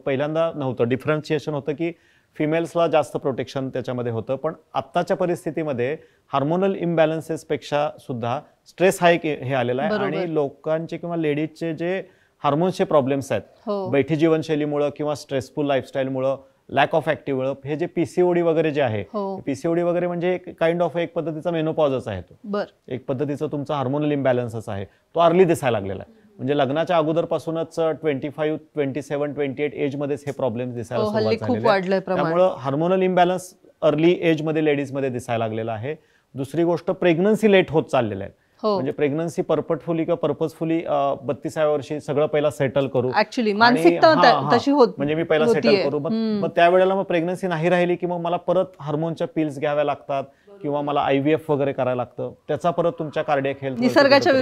[SPEAKER 1] पहिल्यांदा नव्हतं, डिफरन्शिएशन होतं की फिमेल्सला जास्त प्रोटेक्शन त्याच्यामध्ये होतं. पण आत्ताच्या परिस्थितीमध्ये हार्मोनल इम्बॅलन्सेसपेक्षा सुद्धा स्ट्रेस हा एक हे आलेला आहे. आणि लोकांचे किंवा लेडीजचे जे हार्मोन्सचे प्रॉब्लेम्स आहेत, बैठी जीवनशैलीमुळं किंवा स्ट्रेसफुल लाईफस्टाईलमुळं, लॅक ऑफ ऍक्टिव्ह हे जे पीसीओडी वगैरे जे आहे, पीसीओडी वगैरे म्हणजे काइंड ऑफ एक पद्धतीचा मेनोपॉजच आहे तो, एक पद्धतीचा तुमचा हार्मोनल इम्बॅलन्सच आहे, तो अर्ली दिसायला लागलेला आहे. म्हणजे लग्नाच्या अगोदरपासूनच 25, 27, 28 एज मध्येच हे प्रॉब्लेम दिसायला सुरुवात झालेले. त्यामुळे हार्मोनल इम्बॅलन्स अर्ली एज मध्ये लेडीज मध्ये दिसायला लागलेला आहे. दुसरी गोष्ट, प्रेग्नन्सी लेट होत चाललेलं आहे. म्हणजे प्रेग्नन्सी पर्पजफुली किंवा पर्पजफुली 32व्या वर्षी सगळं पहिला सेटल करू, म्हणजे मी पहिला सेटल करू, मग त्यावेळेला मग प्रेग्नन्सी नाही राहिली की मग मला परत हार्मोनच्या पिल्स घ्याव्या लागतात किंवा मला IVF वगैरे करायला लागतं. त्याचा परत तुमच्या कार्डियक हेल्थ,
[SPEAKER 2] निसर्गाच्या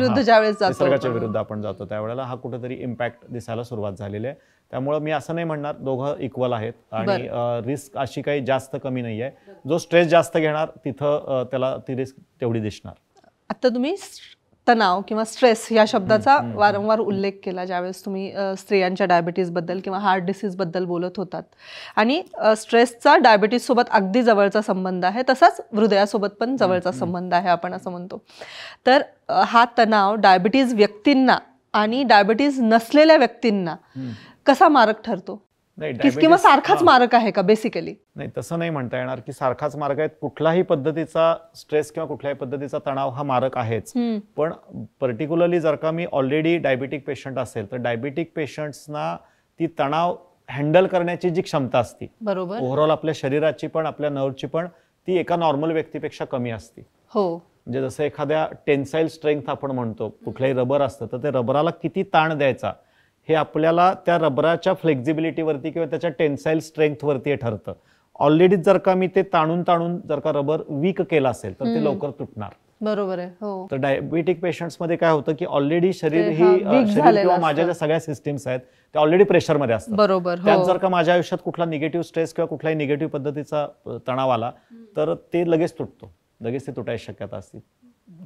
[SPEAKER 1] विरुद्ध आपण जातो त्यावेळेला हा कुठेतरी इम्पॅक्ट दिसायला सुरुवात झालेली आहे. त्यामुळे मी असं नाही म्हणणार दोघं इक्वल आहेत आणि रिस्क अशी काही जास्त कमी नाही आहे. जो स्ट्रेस जास्त घेणार तिथं त्याला ती रिस्क तेवढी दिसणार.
[SPEAKER 2] आता तुम्ही तणाव किंवा स्ट्रेस या शब्दाचा वारंवार उल्लेख केला ज्यावेळेस तुम्ही स्त्रियांच्या डायबिटीज बद्दल किंवा हार्ट डिसीज बद्दल बोलत होतात. आणि स्ट्रेसचा डायबिटीज सोबत अगदी जवळचा संबंध आहे, तसाच हृदयासोबत पण जवळचा संबंध आहे आपण असं म्हणतो. तर हा तणाव डायबिटीज व्यक्तींना आणि डायबिटीज नसलेल्या व्यक्तींना कसा मारक ठरतो किंवा सारखाच मारक आहे का? बेसिकली
[SPEAKER 1] नाही, तसं नाही म्हणता येणार की सारखाच मारक आहे. कुठलाही पद्धतीचा स्ट्रेस किंवा कुठल्याही पद्धतीचा तणाव हा मारक आहेच. पण पर्टिक्युलरली जर का मी ऑलरेडी डायबिटिक पेशंट असेल तर डायबिटिक पेशंट्सना ती तणाव हँडल करण्याची जी क्षमता असते,
[SPEAKER 2] बरोबर,
[SPEAKER 1] ओव्हरऑल आपल्या शरीराची पण आपल्या नर्वची पण, ती एका नॉर्मल व्यक्तीपेक्षा कमी असते. म्हणजे जसं एखाद्या टेन्साईल स्ट्रेंथ आपण म्हणतो, कुठल्याही रबर असतं तर ते रबराला किती ताण द्यायचा हे आपल्याला त्या रबराच्या फ्लेक्झिबिलिटीवरती किंवा त्याच्या टेन्साईल स्ट्रेंथवरती ठरतं. ऑलरेडी जर का मी ते ताणून जर का रबर वीक केला असेल तर ते लवकर तुटणार.
[SPEAKER 2] बरोबर आहे.
[SPEAKER 1] तर डायबिटिक पेशंट्समध्ये काय होतं की ऑलरेडी शरीर किंवा माझ्या ज्या सगळ्या सिस्टीम्स आहेत त्या ऑलरेडी प्रेशरमध्ये असतात.
[SPEAKER 2] बरोबर.
[SPEAKER 1] त्यात जर का माझ्या आयुष्यात कुठला निगेटिव्ह स्ट्रेस किंवा कुठलाही निगेटिव्ह पद्धतीचा तणाव आला तर ते लगेच तुटतो, लगेच ते तुटायची शक्यता असते.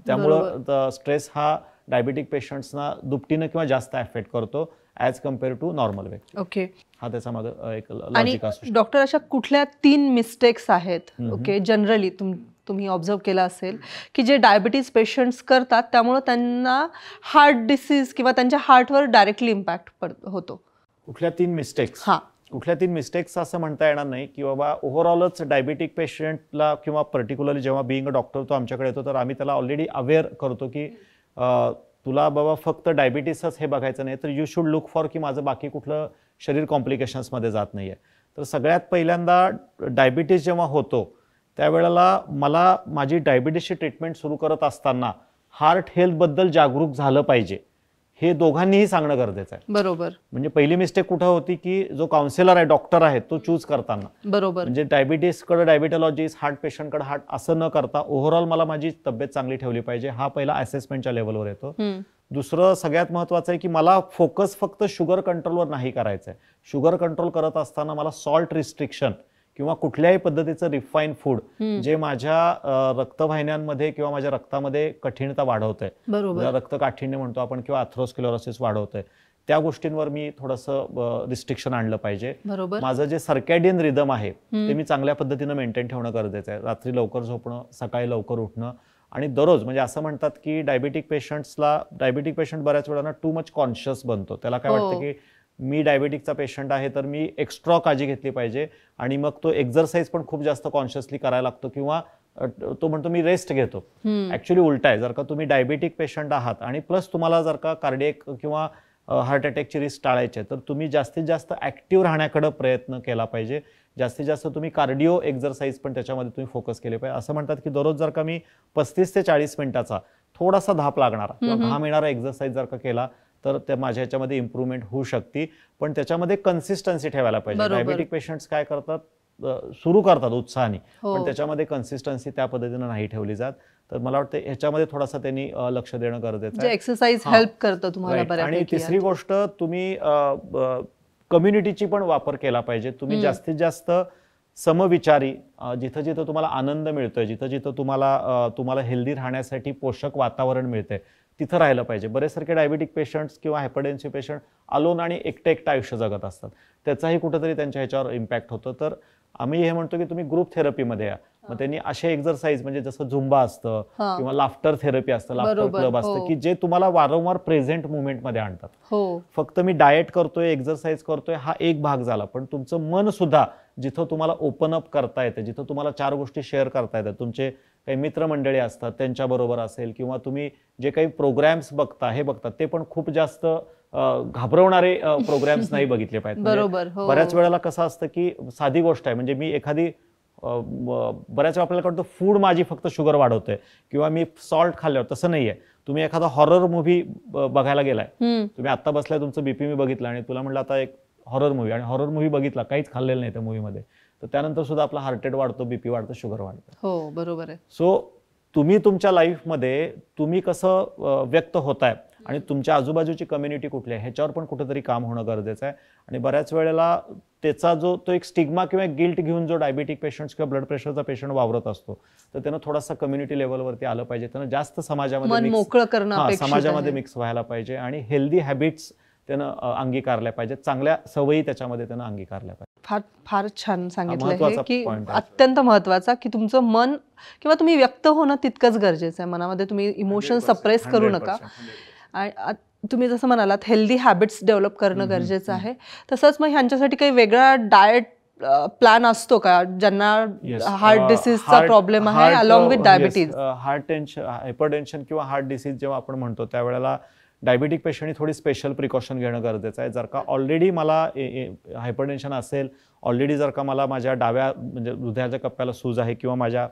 [SPEAKER 1] त्यामुळं स्ट्रेस हा डायबिटिक पेशंट्सना दुपटीनं किंवा जास्त अफेक्ट करतो ॲज कम्पेअर टू नॉर्मल व्यक्ती.
[SPEAKER 2] ओके,
[SPEAKER 1] हा त्याचा मागं एक लॉजिक असतो.
[SPEAKER 2] डॉक्टर, अशा कुठल्या 3 मिस्टेक्स आहेत ओके जनरली तुम्ही ऑब्झर्व केला असेल की जे डायबिटीज पेशंट्स करतात त्यामुळे त्यांना हार्ट डिसीज किंवा त्यांच्या हार्टवर डायरेक्टली इम्पॅक्ट होतो?
[SPEAKER 1] कुठल्या 3 मिस्टेक्स? कुठल्या 3 मिस्टेक्स असं म्हणता येणार नाही की बाबा ओव्हरऑलच डायबिटिक पेशंटला किंवा पर्टिक्युलरली जेव्हा बिईंग अ डॉक्टर तो आमच्याकडे येतो तर आम्ही त्याला ऑलरेडी अवेअर करतो की तुला बाबा फक्त डायबिटीसच हे बघायचं नाही, तर यू शुड लुक फॉर की माझं बाकी कुठलं शरीर कॉम्प्लिकेशन्समध्ये जात नाही आहे. तर सगळ्यात पहिल्यांदा डायबिटीस जेव्हा होतो त्यावेळेला मला माझी डायबिटीसची ट्रीटमेंट सुरू करत असताना हार्ट हेल्थबद्दल जागरूक झालं पाहिजे, हे दोघांनीही सांगणं गरजेचं आहे.
[SPEAKER 2] बरोबर.
[SPEAKER 1] म्हणजे पहिली मिस्टेक कुठं होती की जो काउन्सिलर आहे, डॉक्टर आहे, तो चूज करताना,
[SPEAKER 2] बरोबर,
[SPEAKER 1] म्हणजे डायबिटीसकडे डायबिटॉलॉजिस्ट, हार्ट पेशंटकडे हार्ट असं न करता ओव्हरऑल मला माझी तब्येत चांगली ठेवली पाहिजे, हा पहिला असेसमेंटच्या लेवलवर येतो. दुसरं सगळ्यात महत्वाचं आहे की मला फोकस फक्त शुगर कंट्रोलवर नाही करायचं आहे. शुगर कंट्रोल करत असताना मला सॉल्ट रिस्ट्रिक्शन किंवा कुठल्याही पद्धतीचं रिफाईन फूड जे माझ्या रक्तवाहिन्यांमध्ये किंवा माझ्या रक्तामध्ये कठीणता वाढवतंय, रक्तकाठिण्य म्हणतो आपण किंवा अथरोस्क्लेरोसिस वाढवतंय, त्या गोष्टींवर मी थोडंसं रिस्ट्रिक्शन आणलं पाहिजे. माझं जे सर्कॅडियन रिदम आहे ते मी चांगल्या पद्धतीनं मेंटेन ठेवणं गरजेचं आहे. रात्री लवकर झोपणं, सकाळी लवकर उठणं आणि दररोज, म्हणजे असं म्हणतात की डायबिटिक पेशंट बऱ्याच वेळाना टू मच कॉन्शियस बनतो. त्याला काय वाटतं की मी डायबिटिकचा पेशंट आहे तर मी एक्स्ट्रा काळजी घेतली पाहिजे आणि मग तो एक्झरसाईज पण खूप जास्त कॉन्शियसली करायला लागतो किंवा तो म्हणतो मी रेस्ट घेतो. ऍक्च्युली उलट आहे. जर का तुम्ही डायबेटिक पेशंट आहात आणि प्लस तुम्हाला जर का कार्डियक किंवा हार्ट अटॅकची रिस्क टाळायची आहे तर तुम्ही जास्तीत जास्त ऍक्टिव्ह राहण्याकडे प्रयत्न केला पाहिजे. जास्तीत जास्त तुम्ही कार्डिओ एक्झरसाइज पण त्याच्यामध्ये तुम्ही फोकस केले पाहिजे. असं म्हणतात की दररोज जर का मी 35 ते 40 मिनिटाचा थोडासा धाप लागणारा किंवा घाम येणारा एक्झरसाइज जर का केला तर त्या माझ्या ह्याच्यामध्ये इम्प्रूव्हमेंट होऊ शकते. पण त्याच्यामध्ये कन्सिस्टन्सी ठेवायला पाहिजे. डायबेटिक पेशंट्स काय करतात, सुरू करतात उत्साहाने, पण त्याच्यामध्ये कन्सिस्टन्सी त्या पद्धतीने नाही ठेवली जात. तर मला वाटतं ह्याच्यामध्ये थोडासा त्यांनी लक्ष देणं गरजेचं आहे.
[SPEAKER 2] एक्सरसाइज हेल्प करतं तुम्हाला
[SPEAKER 1] आणि
[SPEAKER 2] बऱ्यापैकी.
[SPEAKER 1] तिसरी गोष्ट, तुम्ही कम्युनिटीची पण वापर केला पाहिजे. तुम्ही जास्तीत जास्त समविचारी, जिथं जिथं तुम्हाला आनंद मिळतोय, जिथं जिथं तुम्हाला हेल्दी राहण्यासाठी पोषक वातावरण मिळतंय तिथं राहिलं पाहिजे. बरेचसारखे डायबेटिक पेशंट्स किंवा हायपरटेन्सिव्ह पेशंट अलोन आणि एकटं आयुष्य जगत असतात. त्याचाही कुठेतरी त्यांच्या ह्याच्यावर इम्पॅक्ट होतो. तर आम्ही हे म्हणतो की तुम्ही ग्रुप थेरपीमध्ये या. मग त्यांनी असे एक्झरसाइज म्हणजे जसं झुंबा असतं किंवा लाफ्टर थेरपी असतं, लाफ्टर क्लब असतं, की जे तुम्हाला वारंवार प्रेझेंट मुवमेंटमध्ये आणतात. फक्त मी डाएट करतोय, एक्झरसाइज करतोय हा एक भाग झाला, पण तुमचं मन सुद्धा जिथं तुम्हाला ओपन अप करता येतं, जिथं तुम्हाला 4 गोष्टी शेअर करता येतात, तुमचे काही मित्रमंडळी असतात त्यांच्याबरोबर असेल किंवा तुम्ही जे काही प्रोग्राम्स बघता हे बघतात ते पण खूप जास्त घाबरवणारे प्रोग्राम्स नाही बघितले पाहिजेत. बऱ्याच वेळेला कसं असतं की साधी गोष्ट आहे, म्हणजे मी एखादी बऱ्याच वेळा आपल्याला कळतं फूड माझी फक्त शुगर वाढवतोय किंवा मी सॉल्ट खाल्ल्यावर, तसं नाहीये. तुम्ही एखादा हॉरर मूव्ही बघायला गेलाय, तुम्ही आता बसलाय, तुमचं बीपी मी बघितलं आणि तुला म्हटलं आता एक हॉरर मूव्ही, आणि हॉरर मूव्ही बघितला, काहीच खाल्लेलं नाही त्या मूव्हीमध्ये, तर त्यानंतर सुद्धा आपला हार्ट रेट वाढतो, बीपी वाढतो, शुगर वाढतं.
[SPEAKER 2] हो, बरोबर आहे.
[SPEAKER 1] सो तुम्ही तुमच्या लाईफमध्ये तुम्ही कसं व्यक्त होताय आणि तुमच्या आजूबाजूची कम्युनिटी कुठली आहे ह्याच्यावर पण कुठेतरी काम होणं गरजेचं आहे. आणि बऱ्याच वेळेला त्याचा तो एक स्टिग्मा किंवा गिल्ट घेऊन जो डायबेटिक पेशंट्स किंवा ब्लड प्रेशरचा पेशंट वावरत असतो, तर त्यानं थोडासा कम्युनिटी लेवलवरती आलं पाहिजे. त्यानं जास्त समाजामध्ये मिक्स व्हायला पाहिजे आणि हेल्दी हॅबिट्स त्यानं अंगीकारल्या पाहिजेत, चांगल्या सवयी त्याच्यामध्ये त्यानं अंगीकारल्या पाहिजे.
[SPEAKER 2] फार छान सांगितलं की अत्यंत महत्वाचा की तुमचं मन किंवा तुम्ही व्यक्त होणं तितकंच गरजेचं आहे. मनामध्ये तुम्ही इमोशन सप्रेस करू नका. आणि तुम्ही जसं म्हणालात हेल्दी हॅबिट्स डेव्हलप करणं गरजेचं आहे. तसंच मग ह्यांच्यासाठी काही वेगळा डाएट प्लॅन असतो का, ज्यांना हार्ट डिसीजचा प्रॉब्लेम आहे along with diabetes?
[SPEAKER 1] Heart tension, hypertension किंवा हार्ट डिसीज जेव्हा आपण म्हणतो त्यावेळेला डायबेटिक पेशंटनी थोडी स्पेशल प्रिकॉशन घेणं गरजेचं आहे. जर का ऑलरेडी मला हायपरटेन्शन असेल, ऑलरेडी जर का मला माझ्या डाव्या म्हणजे हृदयाच्या कप्प्याला सूज आहे किंवा माझ्या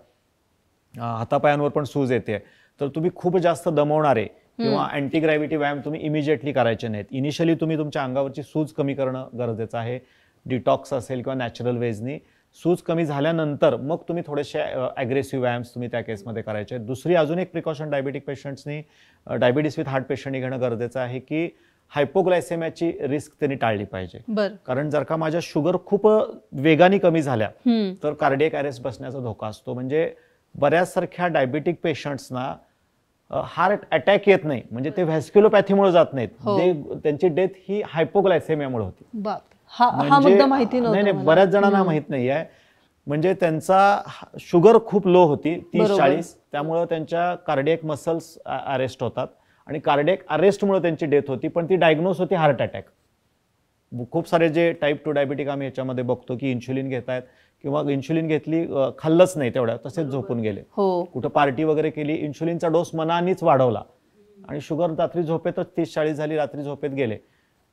[SPEAKER 1] हातापायांवर पण सूज येते, तर तुम्ही खूप जास्त दमवणारे किंवा अँटी ग्रॅव्हिटी व्यायाम तुम्ही इमिजिएटली करायचे नाहीत. इनिशियली तुम्ही तुमच्या अंगावरची सूज कमी करणं गरजेचं आहे. डिटॉक्स असेल किंवा नॅचरल वेजनी. सूज कमी झाल्यानंतर मग तुम्ही थोडेसे ॲग्रेसिव्ह व्यायाम्स तुम्ही त्या केसमध्ये करायचे. दुसरी अजून एक प्रिकॉशन डायबेटिक पेशंट्सनी, डायबिटीस विथ हार्ट पेशंटनी घेणं गरजेचं आहे की हायपोग्लायसेमियाची रिस्क त्यांनी टाळली पाहिजे. कारण जर का माझ्या शुगर खूप वेगाने कमी झाल्या तर कार्डियक अरेस्ट बसण्याचा धोका असतो. म्हणजे बऱ्याचसारख्या डायबेटिक पेशंट्सना हार्ट अटॅक येत नाही, म्हणजे ते व्हॅस्क्युलोपॅथीमुळे जात नाहीत, त्यांची डेथ ही हायपोग्लायसेमियामुळे होती. नाही, बऱ्याच जणांना माहित नाही आहे. म्हणजे त्यांचा शुगर खूप लो होती 30-40, त्यामुळे त्यांच्या कार्डियक मसल्स अरेस्ट होतात आणि कार्डियक अरेस्टमुळे त्यांची डेथ होती, पण ती डायग्नोज होती हार्ट अटॅक. खूप सारे जे टाईप 2 डायबिटिक आम्ही याच्यामध्ये बघतो की इन्शुलिन घेतायत किंवा इन्शुलिन घेतली, खाल्लंच नाही तेवढ्या, तसेच झोपून गेले, कुठं पार्टी वगैरे केली, इन्शुलिनचा डोस मनानेच वाढवला आणि शुगर रात्री झोपेतच 30-40 झाली, रात्री झोपेत गेले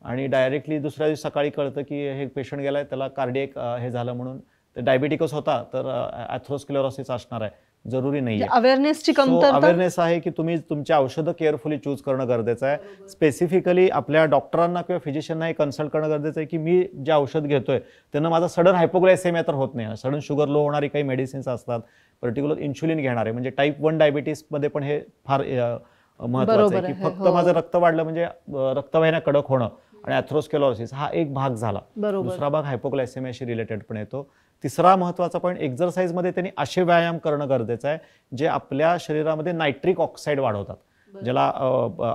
[SPEAKER 1] आणि डायरेक्टली दुसऱ्या दिवशी सकाळी कळतं की हे पेशंट गेलाय, त्याला कार्डियक हे झालं म्हणून. ते डायबिटिकच होता तर ॲथरोस्क्लेरोसिस असणार आहे, जरुरी नाही.
[SPEAKER 2] अवेअरनेसची कमतरता,
[SPEAKER 1] अवेअरनेस आहे की तुम्ही तुमची औषधं केअरफुली चूज करणं गरजेचं आहे. स्पेसिफिकली आपल्या डॉक्टरांना किंवा फिजिशियनना हे कन्सल्ट करणं गरजेचं आहे की मी जे औषध घेतोय त्यांना माझा सडन हायपोग्लायसेमिया तर होत नाही. सडन शुगर लो होणारी काही मेडिसिन्स असतात, पर्टिक्युलर इन्शुलिन घेणारे, म्हणजे टाईप 1 डायबिटीसमध्ये पण हे फार महत्वाचं आहे की फक्त माझं रक्त वाढलं म्हणजे रक्तवाहिन्या कडक होणं आणि ॲथरोस्क्लेरोसिस हा एक भाग झाला. दुसरा भाग हायपोग्लायसेमियाशी रिलेटेड पण येतो. तिसरा महत्वाचा पॉईंट, एक्झरसाइजमध्ये त्यांनी असे व्यायाम करणं गरजेचं आहे जे आपल्या शरीरामध्ये नायट्रिक ऑक्साईड वाढवतात, ज्याला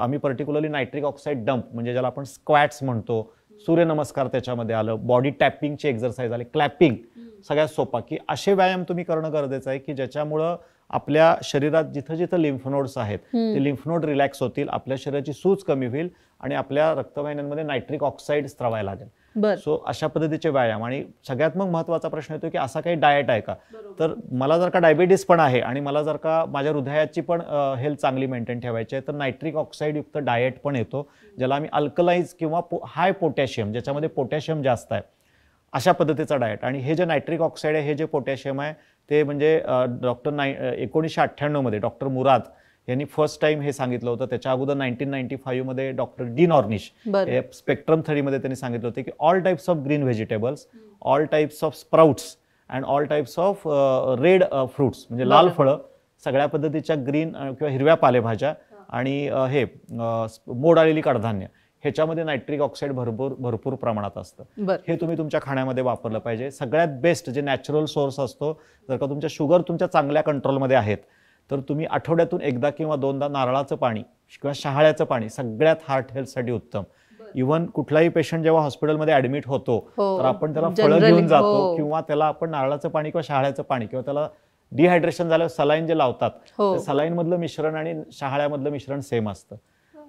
[SPEAKER 1] आम्ही पर्टिक्युलरली नायट्रिक ऑक्साईड डंप, म्हणजे ज्याला आपण स्क्वॅट्स म्हणतो, सूर्यनमस्कार त्याच्यामध्ये आलं, बॉडी टॅपिंगची एक्झरसाइज आली, क्लॅपिंग सगळ्यात सोपा, की असे व्यायाम तुम्ही करणं गरजेचं आहे की ज्याच्यामुळं आपल्या शरीरात जिथं जिथं लिम्फ नोड्स आहेत ते लिम्फ नोड रिलॅक्स होतील, आपल्या शरीराची सूज कमी होईल आणि आपल्या रक्तवाहिन्यांमध्ये नायट्रिक ऑक्साईड स्त्रवायला लागेल.
[SPEAKER 2] बरं.
[SPEAKER 1] सो अशा पद्धतीचे व्यायाम. आणि सगळ्यात मग महत्त्वाचा प्रश्न येतो की असा काही डाएट आहे का, तर मला जर का डायबिटीस पण आहे आणि मला जर का माझ्या हृदयाची पण हेल्थ चांगली मेंटेन ठेवायची आहे, तर नायट्रिक ऑक्साईड युक्त डाएट पण येतो, ज्याला आम्ही अल्कलाइज किंवा हाय पोटॅशियम, ज्याच्यामध्ये पोटॅशियम जास्त आहे, अशा पद्धतीचा डाएट. आणि हे जे नायट्रिक ऑक्साईड आहे, हे जे पोटॅशियम आहे, ते म्हणजे डॉक्टर 1998 मध्ये डॉक्टर मुराद यांनी फर्स्ट टाइम हे सांगितलं होतं. त्याच्या अगोदर 1995 मध्ये डॉक्टर डी नॉर्निश स्पेक्ट्रम थेरीमध्ये त्यांनी सांगितलं होतं की all types of green vegetables, all types of sprouts and all types of red fruits, म्हणजे लाल फळं, सगळ्या पद्धतीच्या ग्रीन किंवा हिरव्या पालेभाज्या आणि हे मोड आलेली कडधान्य, ह्याच्यामध्ये नायट्रिक ऑक्साईड भरपूर प्रमाणात असतं. हे तुम्ही तुमच्या खाण्यामध्ये वापरलं पाहिजे. सगळ्यात बेस्ट जे नॅचरल सोर्स असतो, जर का तुमच्या शुगर तुमच्या चांगल्या कंट्रोलमध्ये आहेत, तर तुम्ही आठवड्यातून एकदा किंवा दोनदा नारळाचं पाणी किंवा शहाळ्याचं पाणी सगळ्यात हार्ट हेल्थसाठी उत्तम. इव्हन कुठलाही पेशंट जेव्हा हॉस्पिटलमध्ये ऍडमिट होतो, तर आपण त्याला फळं घेऊन जातो किंवा त्याला आपण नारळाचं पाणी किंवा शहाळ्याचं पाणी किंवा त्याला डिहायड्रेशन झाल्यावर सलाईन जे लावतात, त्या सलाईन मधलं मिश्रण आणि शहाळ्यामधलं मिश्रण सेम असतं.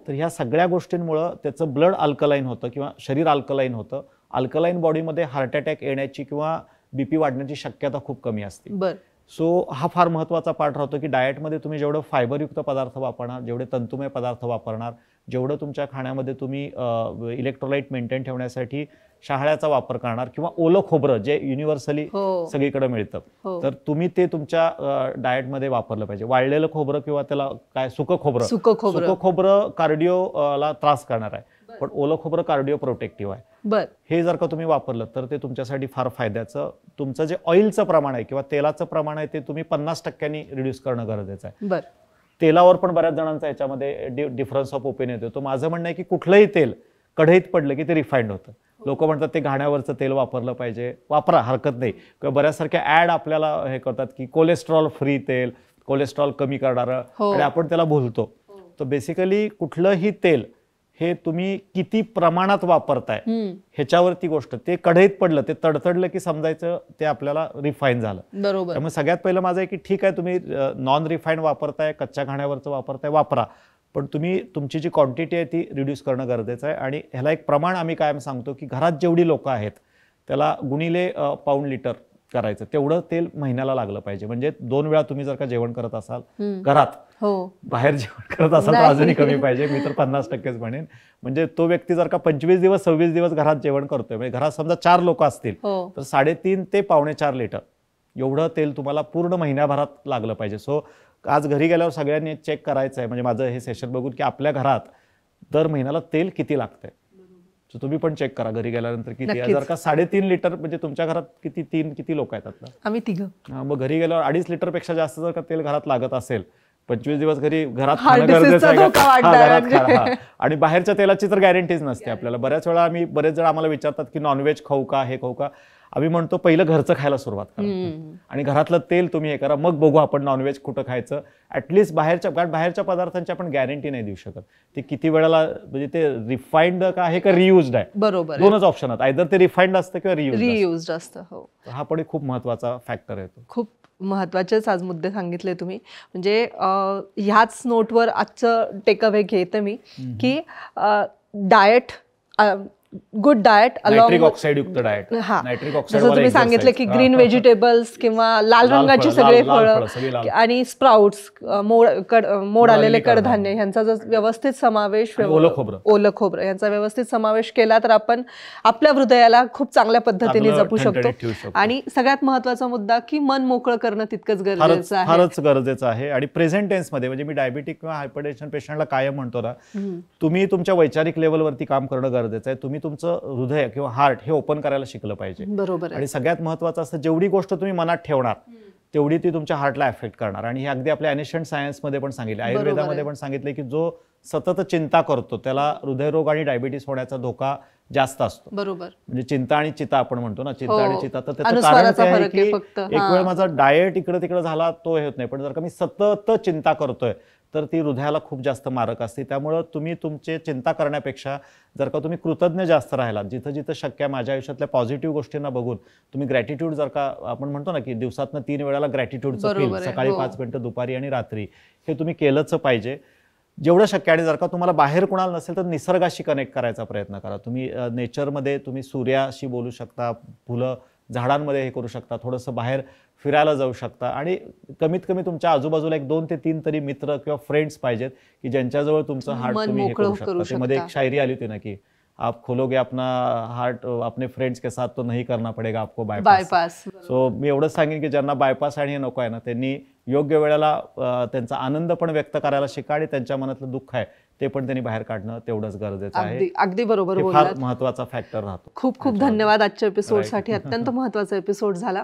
[SPEAKER 1] तर ह्या सगळ्या गोष्टींमुळं त्याचं ब्लड अल्कलाईन होतं किंवा शरीर अल्कलाईन होतं. अल्कलाईन बॉडीमध्ये हार्ट अटॅक येण्याची किंवा बीपी वाढण्याची शक्यता खूप कमी असते. सो हा फार महत्त्वाचा पार्ट राहतो की डाएटमध्ये तुम्ही जेवढं फायबरयुक्त पदार्थ वापरणार, जेवढे तंतुमय पदार्थ वापरणार, जेवढं तुमच्या खाण्यामध्ये तुम्ही इलेक्ट्रोलाइट मेंटेन ठेवण्यासाठी शहाळ्याचा वापर करणार किंवा ओलं खोबरं जे युनिव्हर्सली सगळीकडे मिळतं, तर तुम्ही ते तुमच्या डाएटमध्ये वापरलं पाहिजे. वाळलेलं खोबरं किंवा त्याला काय सुकं खोबरं कार्डिओला त्रास करणार आहे, पण ओलं खोबरं कार्डिओ प्रोटेक्टिव्ह आहे. हे जर का तुम्ही वापरलं तर ते तुमच्यासाठी फार फायद्याचं. तुमचं जे ऑइलचं प्रमाण आहे किंवा तेलाचं प्रमाण आहे, ते तुम्ही 50% रिड्यूस करणं गरजेचं आहे. तेलावर पण बऱ्याच जणांचा याच्यामध्ये डिफरन्स ऑफ ओपिनियन येतो. माझं म्हणणं आहे की कुठलंही तेल कढईत पडलं की ते रिफाईंड होतं. लोक म्हणतात ते घाण्यावरचं तेल वापरलं पाहिजे, वापरा, हरकत नाही. किंवा बऱ्याचसारख्या ऍड आपल्याला हे करतात की कोलेस्ट्रॉल फ्री तेल, कोलेस्ट्रॉल कमी करणारं, आणि आपण त्याला भुलतो. तर बेसिकली कुठलंही तेल हे तुम्ही किती प्रमाणात वापरताय ह्याच्यावरती गोष्ट. ते कढईत पडलं, ते तडतडलं की समजायचं ते आपल्याला रिफाईन झालं. त्यामुळे सगळ्यात पहिलं माझं आहे की ठीक आहे, तुम्ही नॉन रिफाईन वापरताय, कच्च्या घाण्यावरचं वापरताय, वापरा, पण तुम्ही तुमची जी क्वांटिटी आहे ती रिड्यूस करणं गरजेचं आहे. आणि ह्याला एक प्रमाण आम्ही कायम सांगतो की घरात जेवढी लोक आहेत त्याला गुणिले पाऊण लिटर करायचं, तेवढं तेल महिन्याला लागलं पाहिजे. म्हणजे 2 वेळा तुम्ही जर का जेवण करत असाल घरात, बाहेर जेवण करत असाल तर अजूनही कमी पाहिजे. मी तर 50%च म्हणेन. म्हणजे तो व्यक्ती जर का 25 दिवस 26 दिवस घरात जेवण करतोय, म्हणजे घरात समजा 4 लोक असतील तर 3.5 ते 4.25 लिटर एवढं तेल तुम्हाला पूर्ण महिन्याभरात लागलं पाहिजे. सो आज घरी गेल्यावर सगळ्यांनी चेक करायचं आहे, म्हणजे माझं हे सेशन बघून, की आपल्या घरात दर महिन्याला तेल किती लागतंय. सो तुम्ही पण चेक करा घरी गेल्यानंतर किती. जर का 3.5 लिटर, म्हणजे तुमच्या घरात किती लोक आहेत आता?
[SPEAKER 2] आम्ही 3.
[SPEAKER 1] मग घरी गेल्यावर 2.5 लिटर पेक्षा जास्त जर का तेल घरात लागत असेल, 25 दिवस घरात खाणं गरजेचं आहे का? घरात खा. आणि बाहेरच्या तेलाची तर गॅरंटीज नसते आपल्याला. बऱ्याच वेळा बरेच जण आम्हाला विचारतात की नॉनव्हेज खाऊ का, हे खाऊ का. आम्ही म्हणतो पहिलं घरचं खायला सुरुवात करा आणि घरातलं तेल तुम्ही हे करा, मग बघू आपण नॉनव्हेज कुठं खायचं. ऍटलिस्ट बाहेरच्या पदार्थांची आपण गॅरंटी नाही देऊ शकत. ते किती वेळेला, म्हणजे ते रिफाईंड का आहे का रियूज्ड आहे,
[SPEAKER 2] बरोबर,
[SPEAKER 1] दोनच ऑप्शन आहेत. आयदर ते रिफाईंड असतं किंवा
[SPEAKER 2] रियूज्ड असतं.
[SPEAKER 1] हा पण एक खूप महत्वाचा फॅक्टर आहे.
[SPEAKER 2] खूप महत्त्वाचेच आज मुद्दे सांगितले तुम्ही. म्हणजे ह्याच नोटवर आजचं टेकअवे घेते मी की diet, good diet,
[SPEAKER 1] nitric oxide युक्त डाएट.
[SPEAKER 2] जसं तुम्ही सांगितलं की ग्रीन व्हेजिटेबल्स किंवा लाल रंगाची सगळे फळं आणि स्प्राउट्स, मोड आलेले कडधान्य ह्यांचा जर व्यवस्थित समावेश, ओलं खोबरं यांचा व्यवस्थित समावेश केला तर आपण आपल्या हृदयाला खूप चांगल्या पद्धतीने जपू शकतो. आणि सगळ्यात महत्वाचा मुद्दा की मन मोकळं करणं तितकंच गरजेचं आहे,
[SPEAKER 1] फारच गरजेचं आहे. आणि प्रेझेंट टेन्स मध्ये, म्हणजे मी डायबिटिक किंवा हायपरटेन्शन पेशंटला कायम म्हणतो ना, तुम्ही तुमच्या वैचारिक लेवलवरती काम करणं गरजेचं आहे. तुम्ही तुमचं हृदय किंवा हार्ट हे ओपन करायला शिकलं पाहिजे.
[SPEAKER 2] बरोबर.
[SPEAKER 1] आणि सगळ्यात महत्वाचं असतं, जेवढी गोष्ट तुम्ही मनात ठेवणार तेवढी ती तुमच्या हार्टला एफेक्ट करणार. आणि हे अगदी आपल्या एन्शियंट सायन्समध्ये पण सांगितलं, आयुर्वेदामध्ये पण सांगितलं की जो सतत चिंता करतो त्याला हृदयरोग आणि डायबिटीस होण्याचा धोका जास्त असतो.
[SPEAKER 2] बरोबर.
[SPEAKER 1] म्हणजे चिंता आणि चिता आपण म्हणतो ना, चिंता आणि चिता. तर त्याचं कारण काय आहे की एक वेळ माझा डाएट इकडे तिकडे झाला तो हे होत नाही, पण जर का मी सतत चिंता करतोय तर ती हृदयाला खूप जास्त मारक असते. त्यामुळं तुम्ही तुमचे चिंता करण्यापेक्षा जर का तुम्ही कृतज्ञ जास्त राहिलात, जिथं जिथं शक्य आहे माझ्या आयुष्यातल्या पॉझिटिव्ह गोष्टींना बघून तुम्ही ग्रॅटिट्यूड, जर का आपण म्हणतो ना की दिवसातनं 3 वेळेला ग्रॅटिट्यूडचं फील, सकाळी 5 मिनिटं, दुपारी आणि रात्री, हे तुम्ही केलंच पाहिजे. जेवढं शक्य, आणि जर का तुम्हाला बाहेर कोणाला नसेल तर निसर्गाशी कनेक्ट करायचा प्रयत्न करा. तुम्ही नेचरमध्ये तुम्ही सूर्याशी बोलू शकता, फुलं झाडांमध्ये हे करू शकता, थोडंसं बाहेर फिरायला जाऊ शकता, आणि कमीत कमी तुमच्या आजूबाजूला एक 2 ते 3 तरी मित्र किंवा फ्रेंड्स पाहिजेत की ज्यांच्याजवळ तुमचं हार्ट
[SPEAKER 2] मन
[SPEAKER 1] तुम्ही हे
[SPEAKER 2] मोकळं
[SPEAKER 1] करू
[SPEAKER 2] करू
[SPEAKER 1] शकता. ते मध्ये एक
[SPEAKER 2] शकता.
[SPEAKER 1] शायरी आली होती ना की आप खोलोगे अपना हार्ट अपने फ्रेंड्स के साथ तो नहीं करना पडेगा आपको बायपास.
[SPEAKER 2] बायपास.
[SPEAKER 1] सो मी एवढंच सांगेन की ज्यांना बायपास आणि हे नको आहे ना, त्यांनी योग्य वेळेला त्यांचा आनंद पण व्यक्त करायला शिका, आणि त्यांच्या मनातलं दुःख आहे ते पण त्यांनी बाहेर काढणं तेवढंच गरजेचं आहे.
[SPEAKER 2] अगदी अगदी बरोबर
[SPEAKER 1] हे
[SPEAKER 2] बोललात.
[SPEAKER 1] फार महत्वाचा फॅक्टर राहतो.
[SPEAKER 2] खूप खूप धन्यवाद आजच्या एपिसोडसाठी. अत्यंत महत्त्वाचा एपिसोड झाला.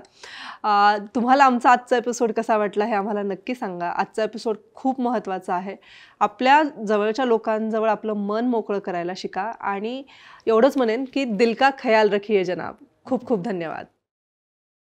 [SPEAKER 2] तुम्हाला आमचा आजचा एपिसोड कसा वाटला हे आम्हाला नक्की सांगा. आजचा एपिसोड खूप महत्त्वाचा आहे. आपल्या जवळच्या लोकांजवळ आपलं मन मोकळं करायला शिका, आणि एवढंच म्हणेन की दिल का ख्याल रखिये जनाब. खूप खूप धन्यवाद.